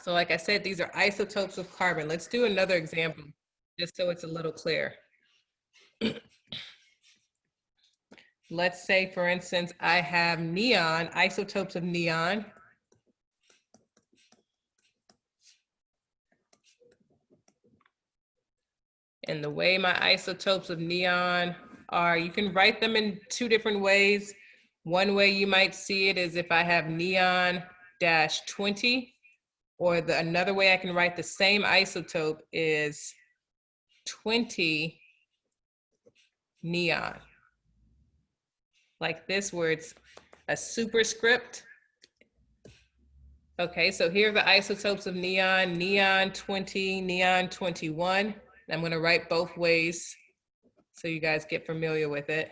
Speaker 1: So like I said, these are isotopes of carbon. Let's do another example, just so it's a little clear. Let's say, for instance, I have neon, isotopes of neon. And the way my isotopes of neon are, you can write them in 2 different ways. One way you might see it is if I have neon 20, or another way I can write the same isotope is 20 neon. Like this, where it's a superscript. Okay, so here are the isotopes of neon: neon 20, neon 21. I'm going to write both ways so you guys get familiar with it.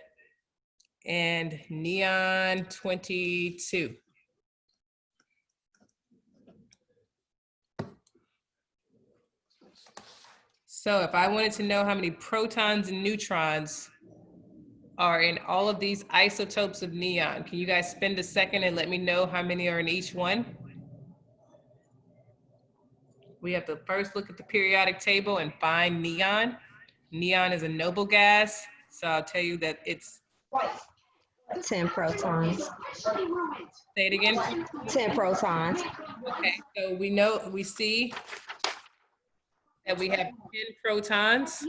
Speaker 1: And neon 22. So if I wanted to know how many protons and neutrons are in all of these isotopes of neon, can you guys spend a second and let me know how many are in each one? We have to first look at the periodic table and find neon. Neon is a noble gas, so I'll tell you that it's
Speaker 5: 10 protons.
Speaker 1: Say it again.
Speaker 5: 10 protons.
Speaker 1: Okay, so we see that we have 10 protons.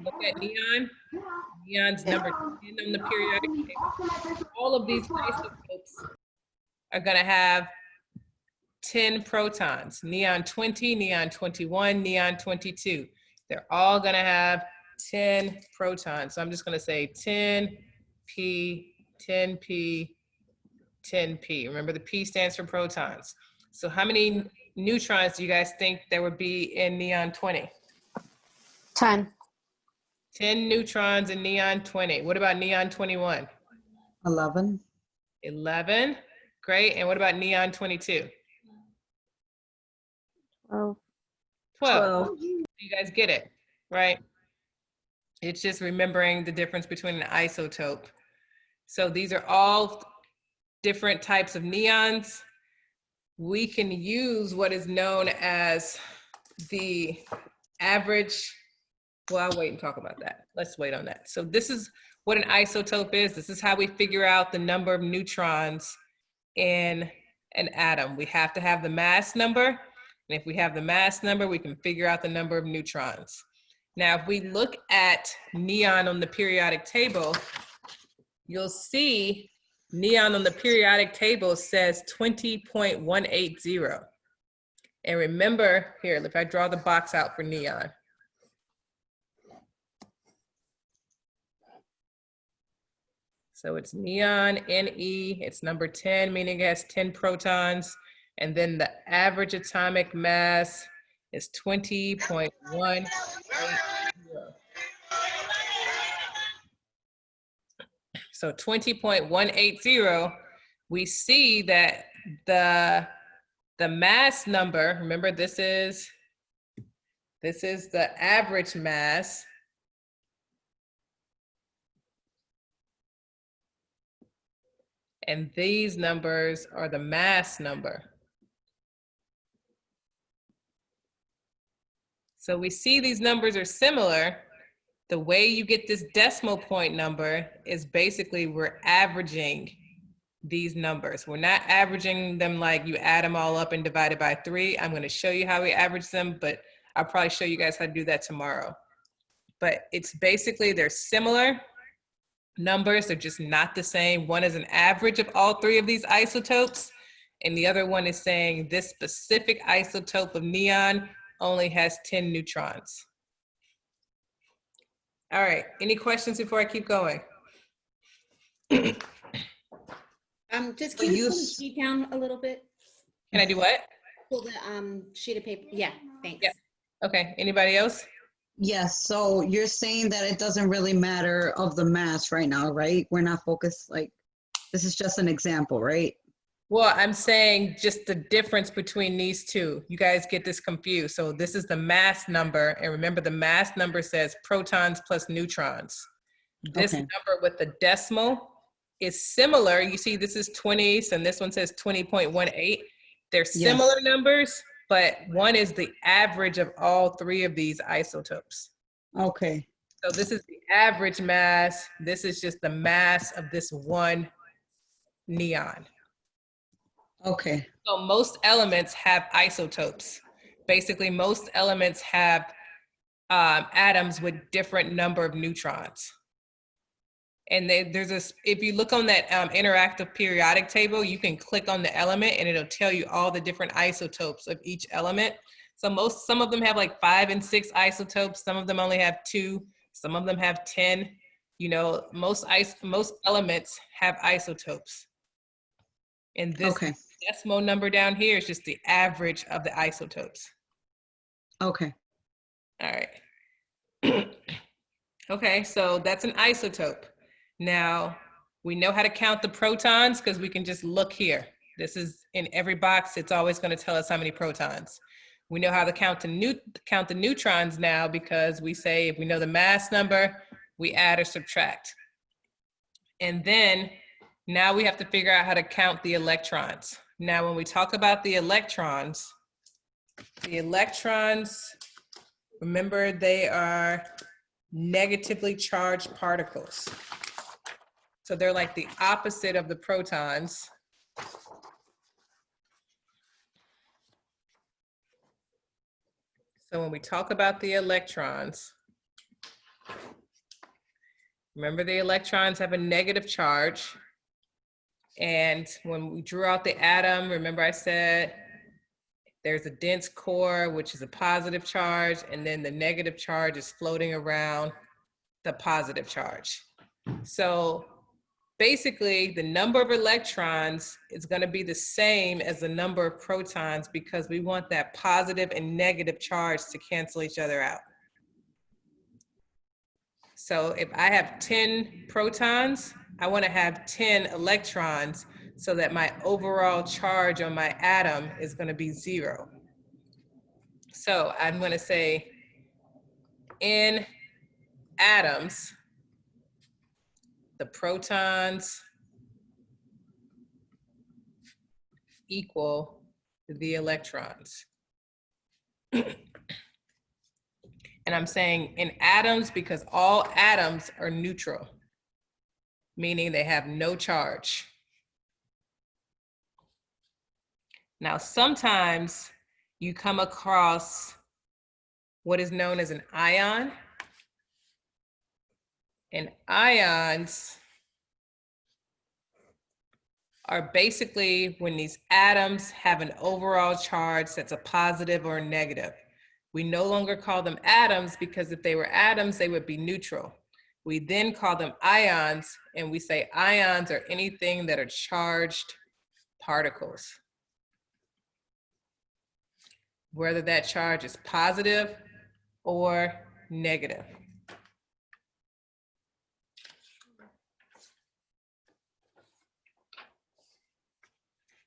Speaker 1: Look at neon. Neon's number 10 on the periodic table. All of these isotopes are gonna have 10 protons. Neon 20, neon 21, neon 22. They're all gonna have 10 protons. So I'm just gonna say 10p, 10p, 10p. Remember, the P stands for protons. So how many neutrons do you guys think there would be in neon 20?
Speaker 3: 10.
Speaker 1: 10 neutrons in neon 20. What about neon 21?
Speaker 2: 11.
Speaker 1: 11. Great. And what about neon 22?
Speaker 5: 12.
Speaker 1: 12. You guys get it, right? It's just remembering the difference between an isotope. So these are all different types of neons. We can use what is known as the average. Well, I'll wait and talk about that. Let's wait on that. So this is what an isotope is. This is how we figure out the number of neutrons in an atom. We have to have the mass number. And if we have the mass number, we can figure out the number of neutrons. Now, if we look at neon on the periodic table, you'll see neon on the periodic table says 20.180. And remember here, if I draw the box out for neon. So it's neon, Ne, it's number 10, meaning it has 10 protons. And then the average atomic mass is 20.180. So 20.180, we see that the mass number, remember this is the average mass. And these numbers are the mass number. So we see these numbers are similar. The way you get this decimal point number is basically we're averaging these numbers. We're not averaging them like you add them all up and divide it by 3. I'm going to show you how we average them, but I'll probably show you guys how to do that tomorrow. But it's basically, they're similar numbers, they're just not the same. One is an average of all 3 of these isotopes, and the other one is saying this specific isotope of neon only has 10 neutrons. All right, any questions before I keep going?
Speaker 3: Just can you pull the sheet down a little bit?
Speaker 1: Can I do what?
Speaker 3: Pull the sheet of paper. Yeah, thanks.
Speaker 1: Yeah. Okay, anybody else?
Speaker 2: Yes, so you're saying that it doesn't really matter of the mass right now, right? We're not focused, like, this is just an example, right?
Speaker 1: Well, I'm saying just the difference between these two. You guys get this confused. So this is the mass number. And remember, the mass number says protons plus neutrons. This
Speaker 2: Okay.
Speaker 1: number with the decimal is similar. You see, this is 20, and this one says 20.18. They're similar numbers, but one is the average of all 3 of these isotopes.
Speaker 2: Okay.
Speaker 1: So this is the average mass. This is just the mass of this one neon.
Speaker 2: Okay.
Speaker 1: So most elements have isotopes. Basically, most elements have atoms with different number of neutrons. And there's a, if you look on that interactive periodic table, you can click on the element and it'll tell you all the different isotopes of each element. So some of them have like 5 and 6 isotopes. Some of them only have 2. Some of them have 10. You know, most elements have isotopes. And this
Speaker 2: Okay,
Speaker 1: decimal number down here is just the average of the isotopes.
Speaker 2: okay,
Speaker 1: All right. Okay, so that's an isotope. Now, we know how to count the protons because we can just look here. This is in every box. It's always going to tell us how many protons. We know how to count the neutrons now because we say if we know the mass number, we add or subtract. And then now we have to figure out how to count the electrons. Now, when we talk about the electrons, remember, they are negatively charged particles. So they're like the opposite of the protons. So when we talk about the electrons, remember the electrons have a negative charge. And when we drew out the atom, remember I said there's a dense core, which is a positive charge, and then the negative charge is floating around the positive charge. So basically, the number of electrons is going to be the same as the number of protons because we want that positive and negative charge to cancel each other out. So if I have 10 protons, I want to have 10 electrons so that my overall charge on my atom is going to be 0. So I'm going to say in atoms, the protons equal the electrons. And I'm saying in atoms because all atoms are neutral, meaning they have no charge. Now, sometimes you come across what is known as an ion. And ions are basically when these atoms have an overall charge that's a positive or a negative. We no longer call them atoms because if they were atoms, they would be neutral. We then call them ions, and we say ions are anything that are charged particles. Whether that charge is positive or negative.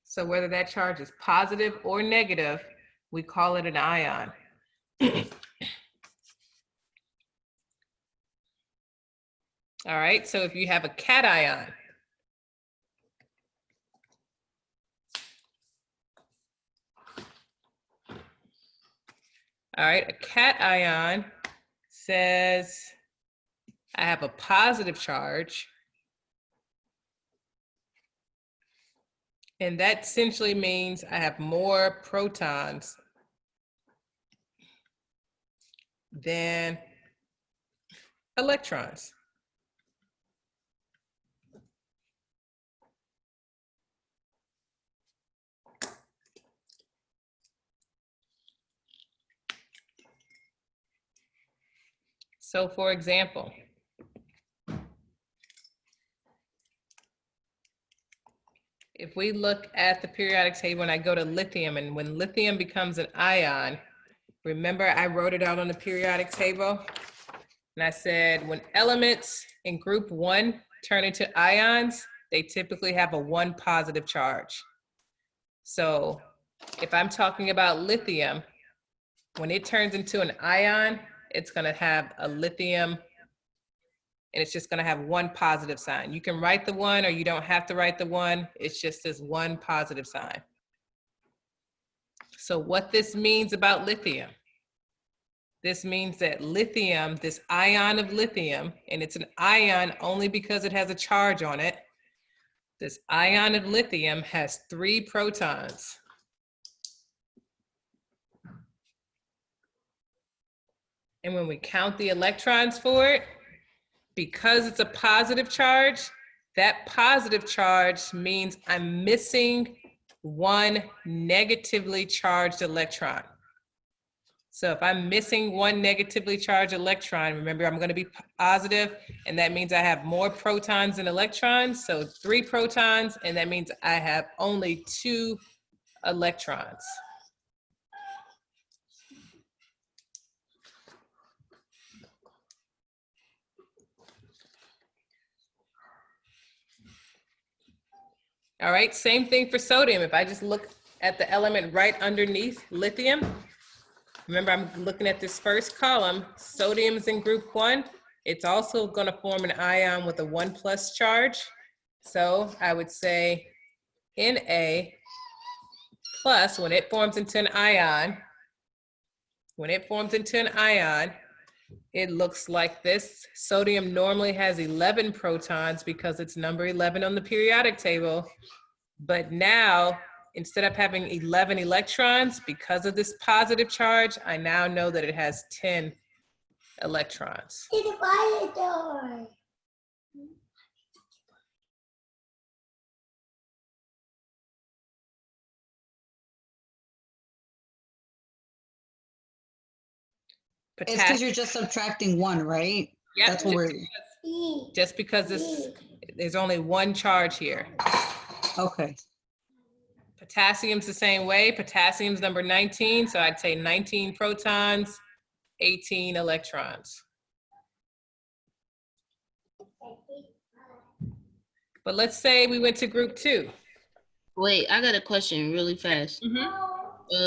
Speaker 1: So whether that charge is positive or negative, we call it an ion. All right, so if you have a cation, all right, a cation says I have a positive charge. And that essentially means I have more protons than electrons. So for example, if we look at the periodic table and I go to lithium, and when lithium becomes an ion, remember I wrote it out on the periodic table? And I said when elements in group 1 turn into ions, they typically have a 1 positive charge. So if I'm talking about lithium, when it turns into an ion, it's going to have a lithium, and it's just going to have 1 positive sign. You can write the 1 or you don't have to write the 1. It's just this 1 positive sign. So what this means about lithium, this means that lithium, this ion of lithium, and it's an ion only because it has a charge on it. This ion of lithium has 3 protons. And when we count the electrons for it, because it's a positive charge, that positive charge means I'm missing one negatively charged electron. So if I'm missing one negatively charged electron, remember I'm going to be positive, and that means I have more protons than electrons. So 3 protons, and that means I have only 2 electrons. All right, same thing for sodium. If I just look at the element right underneath lithium, remember I'm looking at this first column, sodium is in group 1. It's also going to form an ion with a 1+ charge. So I would say Na plus, when it forms into an ion, it looks like this. Sodium normally has 11 protons because it's number 11 on the periodic table. But now, instead of having 11 electrons, because of this positive charge, I now know that it has 10 electrons.
Speaker 2: It's because you're just subtracting 1, right?
Speaker 1: Yep,
Speaker 2: That's what we're,
Speaker 1: just because there's only 1 charge here.
Speaker 2: okay.
Speaker 1: Potassium's the same way. Potassium's number 19, so I'd say 19 protons, 18 electrons. But let's say we went to group 2.
Speaker 6: Wait, I got a question really fast.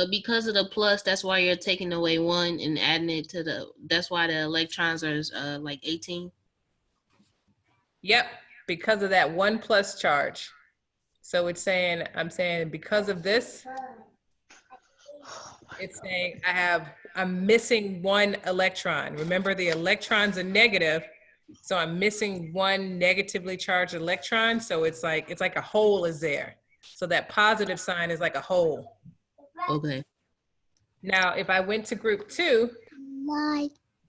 Speaker 6: Because of the plus, that's why you're taking away 1 and adding it to that's why the electrons are like 18.
Speaker 1: Yep, because of that 1+ charge. So it's saying, I'm saying because of this, it's saying I'm missing 1 electron. Remember, the electrons are negative, so I'm missing 1 negatively charged electron. So it's like a hole is there. So that positive sign is like a hole.
Speaker 6: Okay.
Speaker 1: Now, if I went to group 2,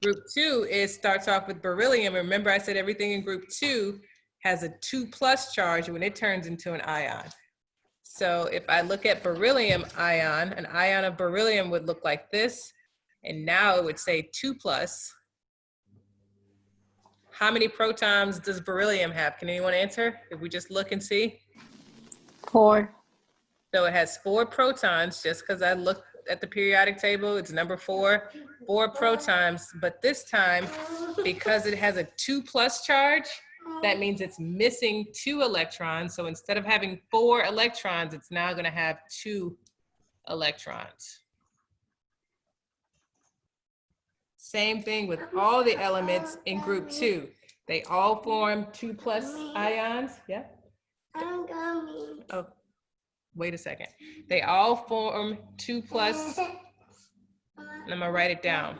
Speaker 1: group 2 starts off with beryllium. Remember, I said everything in group 2 has a 2+ charge when it turns into an ion. So if I look at beryllium ion, an ion of beryllium would look like this. And now it would say 2+. How many protons does beryllium have? Can anyone answer? If we just look and see.
Speaker 5: 4.
Speaker 1: So it has 4 protons, just because I looked at the periodic table, it's number 4, 4 protons. But this time, because it has a 2+ charge, that means it's missing 2 electrons. So instead of having 4 electrons, it's now going to have 2 electrons. Same thing with all the elements in group 2. They all form 2+ ions. Yeah? Oh, wait a second. They all form 2+. And I'm going to write it down.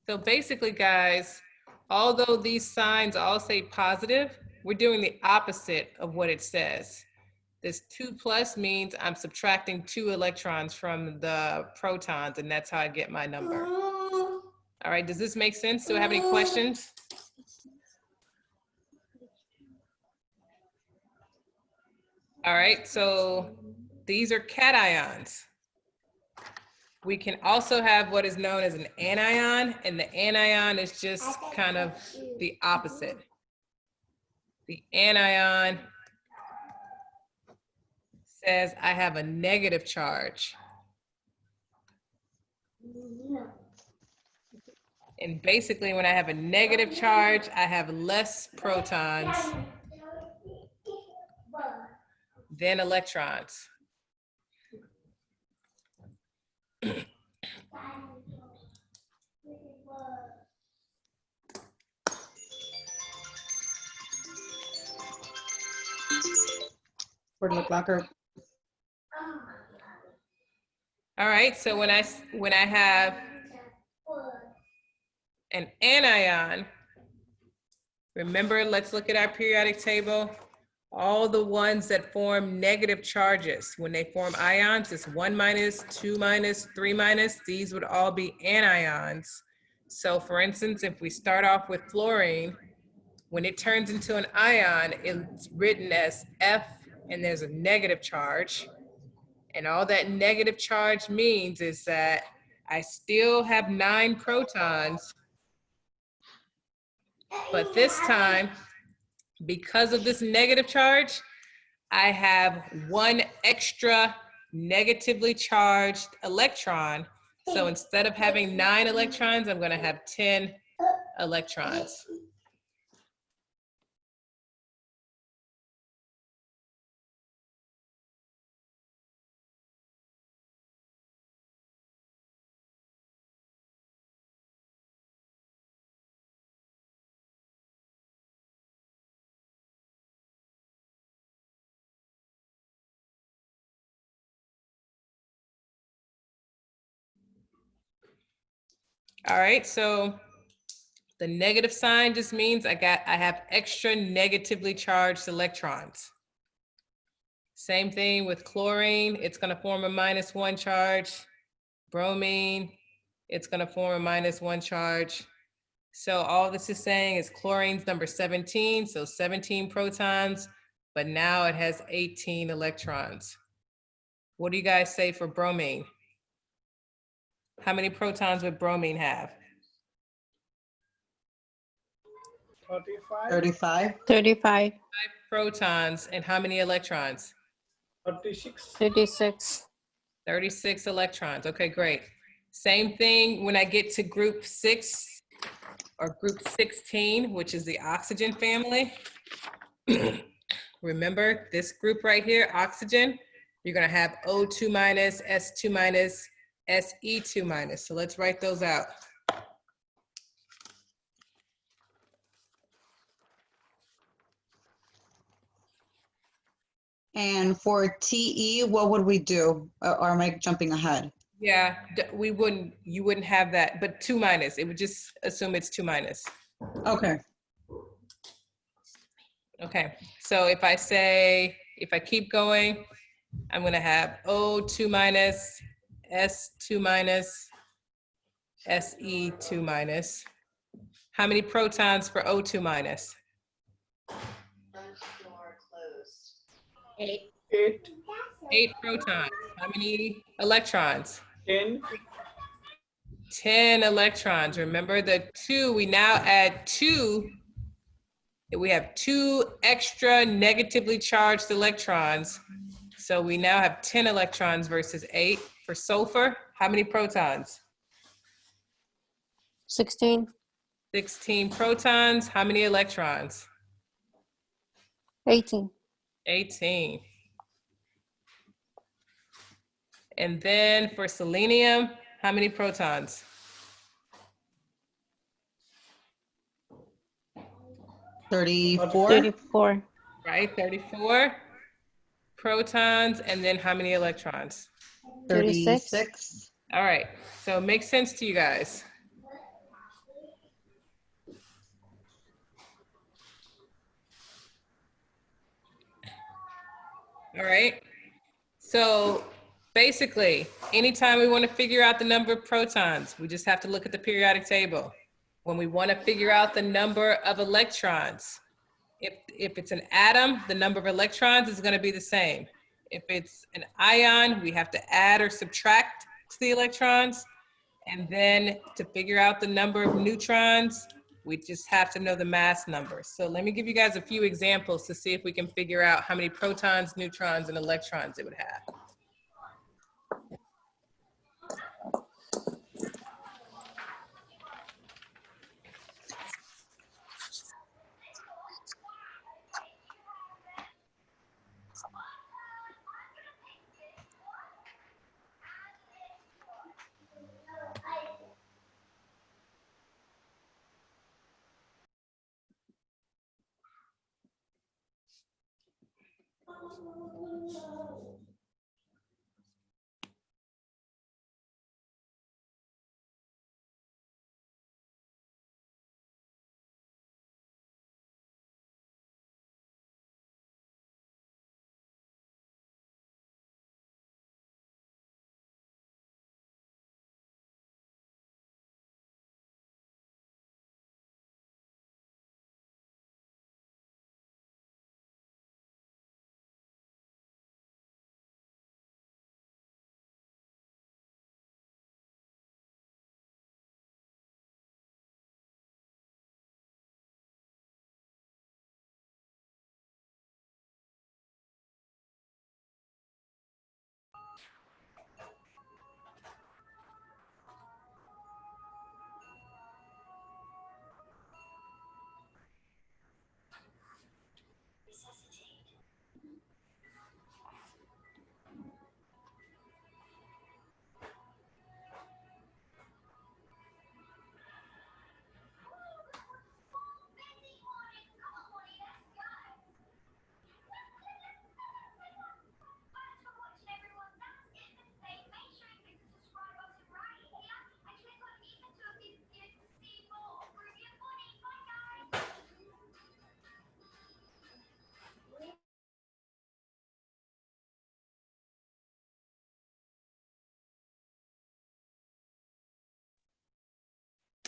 Speaker 1: So basically, guys, although these signs all say positive, we're doing the opposite of what it says. This 2+ means I'm subtracting 2 electrons from the protons, and that's how I get my number. All right, does this make sense? Do I have any questions? All right, so these are cations. We can also have what is known as an anion, and the anion is just kind of the opposite. The anion says I have a negative charge. And basically, when I have a negative charge, I have less protons than electrons.
Speaker 2: For the blocker.
Speaker 1: All right, so when I have an anion, remember, let's look at our periodic table. All the ones that form negative charges, when they form ions, it's 1 minus, 2 minus, 3 minus. These would all be anions. So for instance, if we start off with fluorine, when it turns into an ion, it's written as F and there's a negative charge. And all that negative charge means is that I still have 9 protons, but this time, because of this negative charge, I have 1 extra negatively charged electron. So instead of having 9 electrons, I'm going to have 10 electrons. All right, so the negative sign just means I have extra negatively charged electrons. Same thing with chlorine, it's gonna form a -1 charge. Bromine, it's gonna form a -1 charge. So all this is saying is chlorine's number 17, so 17 protons, but now it has 18 electrons. What do you guys say for bromine? How many protons would bromine have?
Speaker 4: 35,
Speaker 2: 35.
Speaker 5: 35,
Speaker 1: Protons and how many electrons?
Speaker 4: 36,
Speaker 5: 36,
Speaker 1: 36 electrons. Okay, great. Same thing when I get to group 6 or group 16, which is the oxygen family. Remember this group right here, oxygen, you're gonna have O2 minus, S2 minus, Se2 minus. So let's write those out.
Speaker 2: And for TE, what would we do? Or am I jumping ahead?
Speaker 1: Yeah, you wouldn't have that, but 2 minus, it would just assume it's 2 minus.
Speaker 2: Okay.
Speaker 1: Okay, so if I keep going, I'm gonna have O2 minus, S2 minus, Se2 minus. How many protons for O2 minus?
Speaker 3: 8.
Speaker 4: 8,
Speaker 1: 8 protons. How many electrons?
Speaker 4: 10,
Speaker 1: 10 electrons. Remember the 2, we now add 2. We have 2 extra negatively charged electrons. So we now have 10 electrons versus 8. For sulfur, how many protons?
Speaker 5: 16,
Speaker 1: 16 protons. How many electrons?
Speaker 5: 18,
Speaker 1: 18. And then for selenium, how many protons?
Speaker 2: 34.
Speaker 5: 34,
Speaker 1: Right, 34 protons. And then how many electrons?
Speaker 2: 36.
Speaker 1: All right, so it makes sense to you guys. All right, so basically, anytime we want to figure out the number of protons, we just have to look at the periodic table. When we want to figure out the number of electrons, if it's an atom, the number of electrons is going to be the same. If it's an ion, we have to add or subtract to the electrons. And then to figure out the number of neutrons, We just have to know the mass number. So let me give you guys a few examples to see if we can figure out how many protons, neutrons, and electrons it would have.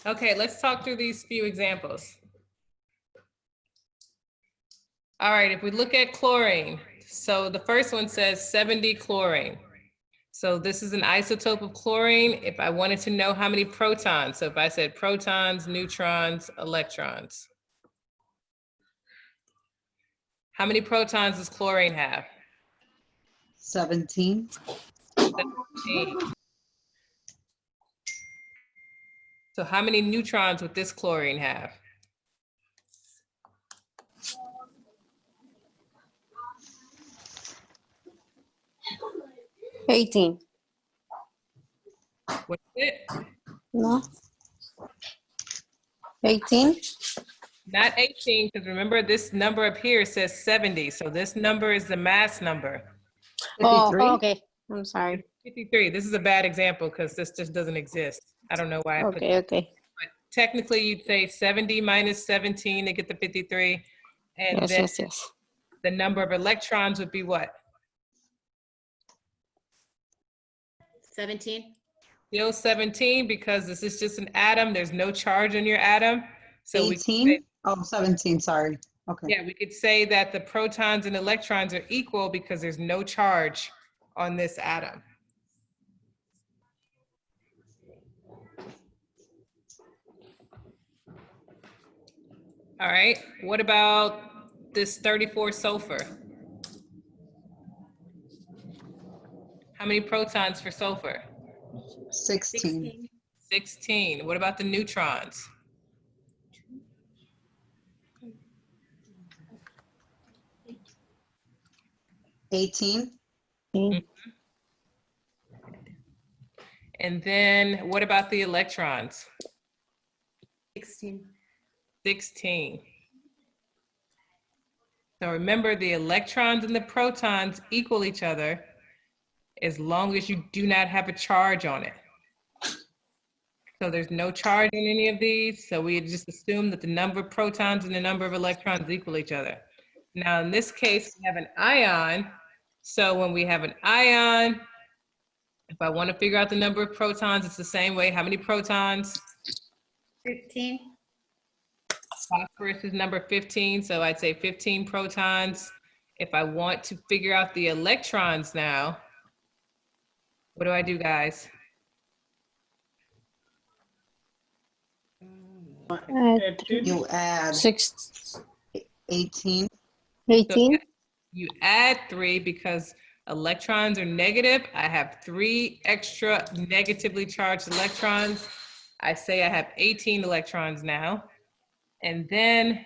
Speaker 1: Okay, let's talk through these few examples. All right, if we look at chlorine, so the first one says 70 chlorine. So this is an isotope of chlorine. If I wanted to know how many protons, so if I said protons, neutrons, electrons. How many protons does chlorine have?
Speaker 2: 17.
Speaker 1: 17. So how many neutrons would this chlorine have?
Speaker 5: 18.
Speaker 1: What's it?
Speaker 5: No. 18.
Speaker 1: Not 18, because remember this number up here says 70. So this number is the mass number.
Speaker 2: 53.
Speaker 5: Oh, okay. I'm sorry.
Speaker 1: 53. This is a bad example because this just doesn't exist. I don't know why I put
Speaker 5: Okay, okay.
Speaker 1: technically you'd say 70 minus 17 to get the 53. And
Speaker 5: Yes,
Speaker 1: then
Speaker 5: yes, yes.
Speaker 1: the number of electrons would be what?
Speaker 3: 17,
Speaker 1: Still 17 because this is just an atom. There's no charge in your atom. So we could say,
Speaker 2: 18. Oh, 17. Sorry. Okay.
Speaker 1: yeah, we could say that the protons and electrons are equal because there's no charge on this atom. All right, what about this 34 sulfur? How many protons for sulfur?
Speaker 2: 16.
Speaker 1: 16. What about the neutrons?
Speaker 2: 18.
Speaker 1: And then what about the electrons?
Speaker 3: 16.
Speaker 1: 16. So remember, the electrons and the protons equal each other as long as you do not have a charge on it. So there's no charge in any of these, so we just assume that the number of protons and the number of electrons equal each other. Now, in this case, we have an ion. So when we have an ion, if I want to figure out the number of protons, it's the same way. How many protons?
Speaker 3: 15.
Speaker 1: Phosphorus is number 15, so I'd say 15 protons. If I want to figure out the electrons now, what do I do, guys?
Speaker 5: Add
Speaker 4: 18.
Speaker 2: You add
Speaker 5: 6,
Speaker 2: 18.
Speaker 5: 18.
Speaker 1: You add 3 because electrons are negative. I have 3 extra negatively charged electrons. I say I have 18 electrons now. And then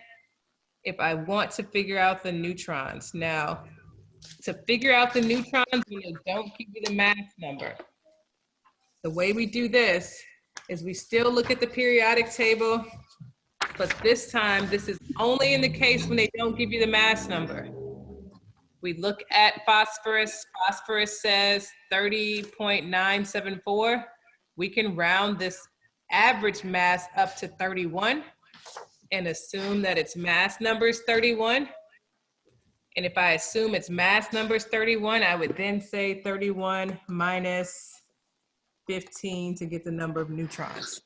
Speaker 1: if I want to figure out the neutrons, now to figure out the neutrons when they don't give you the mass number, the way we do this is we still look at the periodic table, but this time this is only in the case when they don't give you the mass number. We look at phosphorus. Phosphorus says 30.974. We can round this average mass up to 31 and assume that its mass number is 31. And if I assume its mass number is 31, I would then say 31 minus 15 to get the number of neutrons.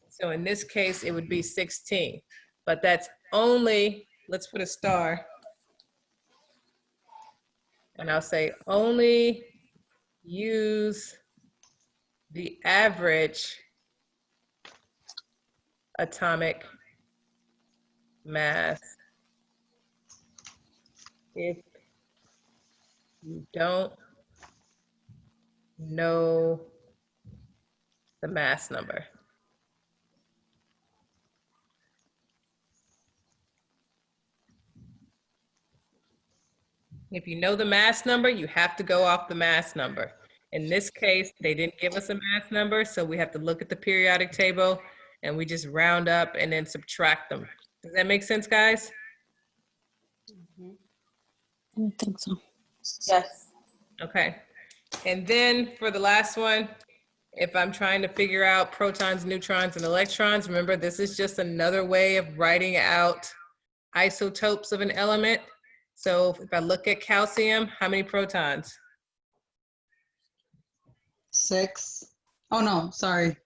Speaker 1: So in this case, it would be 16. But that's only, let's put a star. And I'll say only use the average atomic mass if you don't know the mass number. If you know the mass number, you have to go off the mass number. In this case, they didn't give us a mass number, so we have to look at the periodic table and we just round up and then subtract them. Does that make sense, guys?
Speaker 5: I don't think so.
Speaker 7: Yes.
Speaker 1: Okay. And then for the last one, if I'm trying to figure out protons, neutrons, and electrons, remember this is just another way of writing out isotopes of an element. So if I look at calcium, how many protons?
Speaker 2: 6. Oh, no, sorry.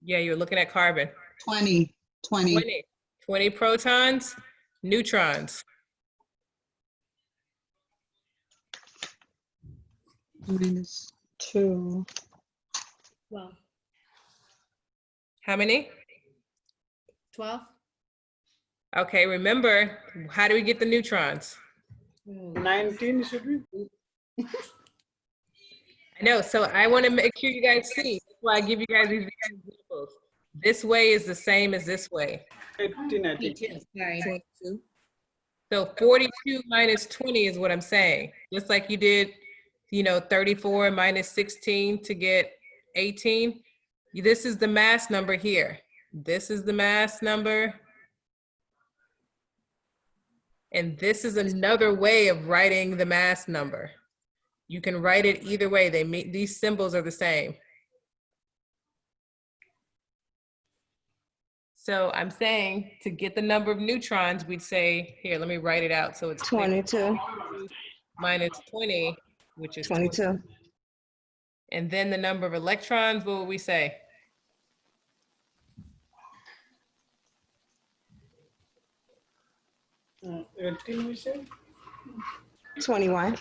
Speaker 1: Yeah, you're looking at carbon.
Speaker 2: 20.
Speaker 1: 20 protons, neutrons.
Speaker 2: Minus 2.
Speaker 3: Well,
Speaker 1: How many?
Speaker 3: 12?
Speaker 1: Okay, remember, how do we get the neutrons?
Speaker 4: 19 should be.
Speaker 1: I know, so I want to make sure you guys see. That's why I give you guys these examples. This way is the same as this way.
Speaker 4: 18, I think.
Speaker 3: Sorry.
Speaker 1: So 42 minus 20 is what I'm saying. Just like you did, 34 minus 16 to get 18. This is the mass number here. This is the mass number. And this is another way of writing the mass number. You can write it either way. These symbols are the same. So I'm saying to get the number of neutrons, we'd say, here, let me write it out. So it's
Speaker 7: 22.
Speaker 1: minus 20, which is
Speaker 7: 22.
Speaker 1: And then the number of electrons, what would we say?
Speaker 4: Uh, 18 we said.
Speaker 7: 21.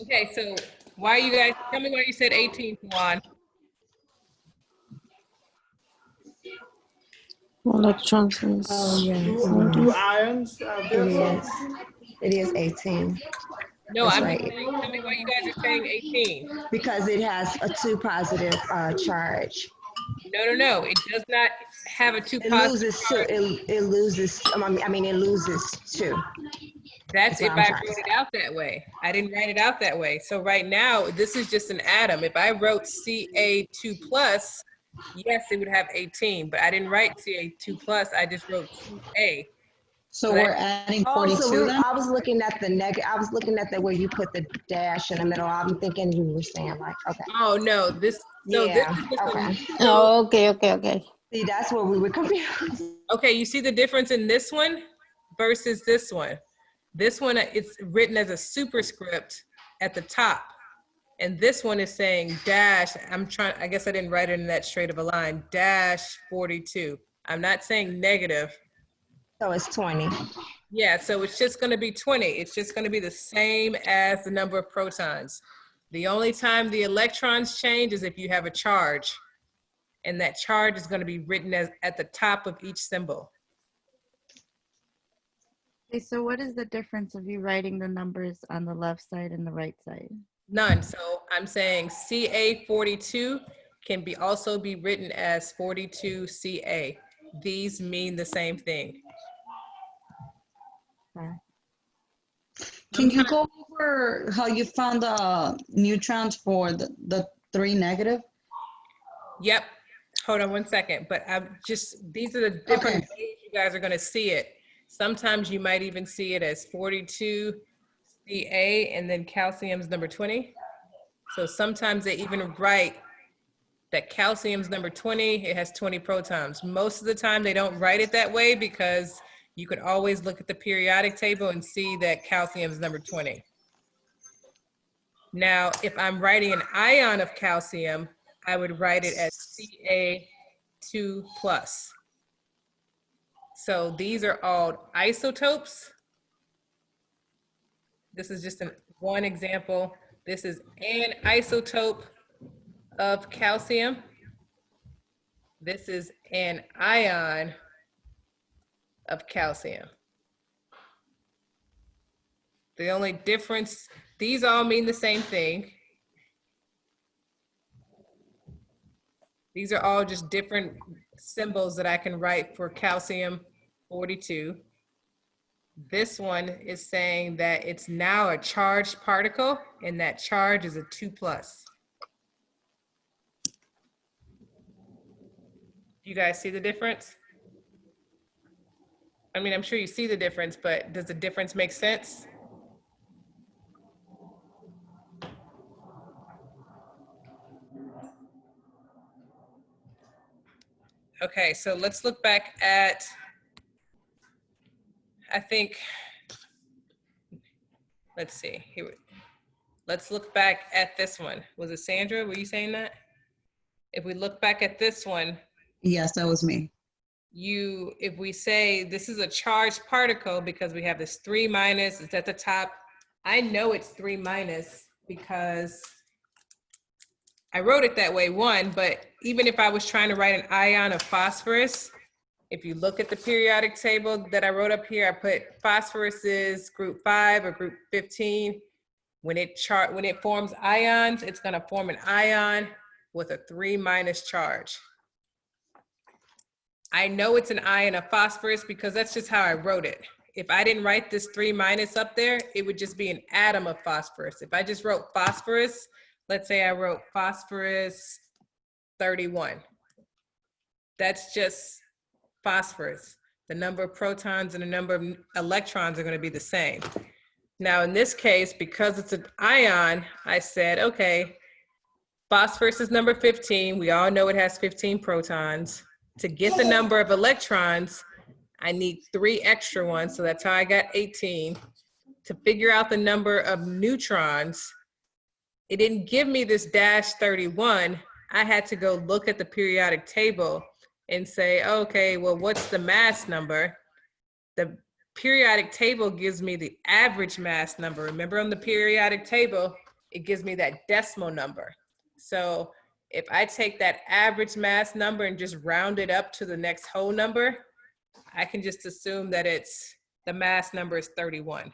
Speaker 1: Okay, so why you guys, tell me why you said 18, Juan.
Speaker 5: Electrons is
Speaker 4: Two ions are there.
Speaker 7: Yes. It is 18
Speaker 1: No,
Speaker 7: That's
Speaker 1: I'm
Speaker 7: right.
Speaker 1: just saying, tell me why you guys are saying 18.
Speaker 7: because it has a 2 positive charge.
Speaker 1: No, it does not have a 2
Speaker 7: It
Speaker 1: positive.
Speaker 7: loses 2. It loses. It loses 2.
Speaker 1: That's
Speaker 7: That's
Speaker 1: if
Speaker 7: what I'm
Speaker 1: I
Speaker 7: trying to
Speaker 1: wrote it out that way. I didn't write it out that way. So right now, this is just an atom. If I wrote Ca2 plus, yes, it would have 18, but I didn't write Ca2 plus, I just wrote 2A.
Speaker 2: So we're adding 42 then?
Speaker 7: I was looking at the I was looking at the where you put the dash in the middle. I'm thinking you were saying like, okay.
Speaker 1: Oh, no, this
Speaker 7: Yeah,
Speaker 1: is just
Speaker 7: okay.
Speaker 5: Oh, okay.
Speaker 7: See, that's where we were confused.
Speaker 1: okay, you see the difference in this one versus this one? This one, it's written as a superscript at the top. And this one is saying dash, I guess I didn't write it in that straight of a line, dash 42. I'm not saying negative.
Speaker 7: So it's 20.
Speaker 1: Yeah, so it's just gonna be 20. It's just gonna be the same as the number of protons. The only time the electrons change is if you have a charge. And that charge is going to be written as at the top of each symbol.
Speaker 8: Okay, so what is the difference of you writing the numbers on the left side and the right side?
Speaker 1: None. So I'm saying CA42 can be also be written as 42CA. These mean the same thing.
Speaker 8: Okay.
Speaker 2: Can you go over how you found the neutrons for the 3 negative?
Speaker 1: Yep. Hold on one second. But these are the different
Speaker 2: Okay.
Speaker 1: ways you guys are going to see it. Sometimes you might even see it as 42CA and then calcium's number 20. So sometimes they even write that calcium's number 20, it has 20 protons. Most of the time they don't write it that way because you could always look at the periodic table and see that calcium's number 20. Now, if I'm writing an ion of calcium, I would write it as Ca2+. So these are all isotopes. This is just one example. This is an isotope of calcium. This is an ion of calcium. The only difference, these all mean the same thing. These are all just different symbols that I can write for calcium 42. This one is saying that it's now a charged particle and that charge is a 2+. You guys see the difference? I mean, I'm sure you see the difference, but does the difference make sense? Okay, so let's look back at, I think, let's see, here. Let's look back at this one. Was it Sandra? Were you saying that? If we look back at this one,
Speaker 2: Yes, that was me.
Speaker 1: if we say this is a charged particle because we have this 3-, it's at the top. I know it's 3- because I wrote it that way, one, but even if I was trying to write an ion of phosphorus, if you look at the periodic table that I wrote up here, I put phosphorus is group 5 or group 15. When it forms ions, it's gonna form an ion with a 3- charge. I know it's an ion of phosphorus because that's just how I wrote it. If I didn't write this 3- up there, it would just be an atom of phosphorus. If I just wrote phosphorus, let's say I wrote phosphorus 31. That's just phosphorus. The number of protons and the number of electrons are going to be the same. Now, in this case, because it's an ion, I said, okay, phosphorus is number 15. We all know it has 15 protons. To get the number of electrons, I need 3 extra ones. So that's how I got 18. To figure out the number of neutrons, it didn't give me this -31. I had to go look at the periodic table and say, okay, well, what's the mass number? The periodic table gives me the average mass number. Remember on the periodic table, it gives me that decimal number. So if I take that average mass number and just round it up to the next whole number, I can just assume that the mass number is 31.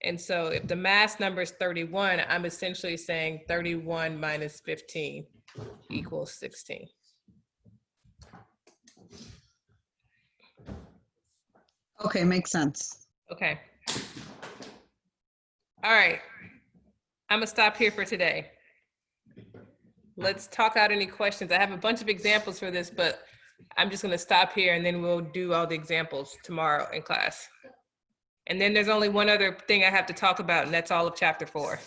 Speaker 1: And so if the mass number is 31, I'm essentially saying 31 minus 15 equals 16.
Speaker 2: Okay, makes sense.
Speaker 1: Okay. All right. I'm gonna stop here for today. Let's talk out any questions. I have a bunch of examples for this, but I'm just gonna stop here and then we'll do all the examples tomorrow in class. And then there's only one other thing I have to talk about, and that's all of chapter 4.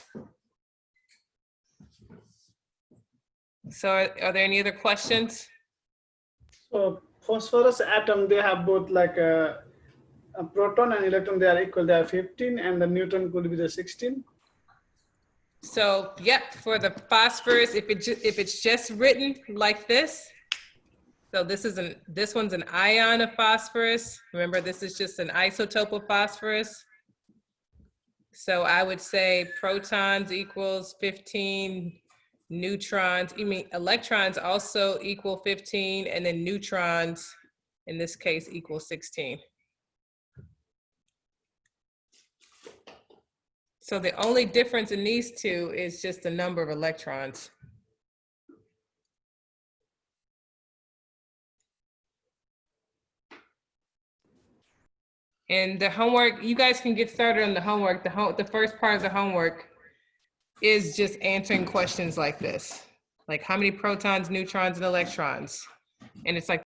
Speaker 1: So are there any other questions?
Speaker 4: So phosphorus atom, they have both like a proton and electron, they are equal, they are 15, and the neutron could be the 16.
Speaker 1: So, yep, for the phosphorus, if it's just written like this, so this one's an ion of phosphorus. Remember, this is just an isotope of phosphorus. So I would say protons equals 15, neutrons, you mean electrons also equal 15, and then neutrons, in this case, equal 16. So the only difference in these two is just the number of electrons. And the homework, you guys can get started on the homework. The first part of the homework is just answering questions like this. Like how many protons, neutrons, and electrons? And it's like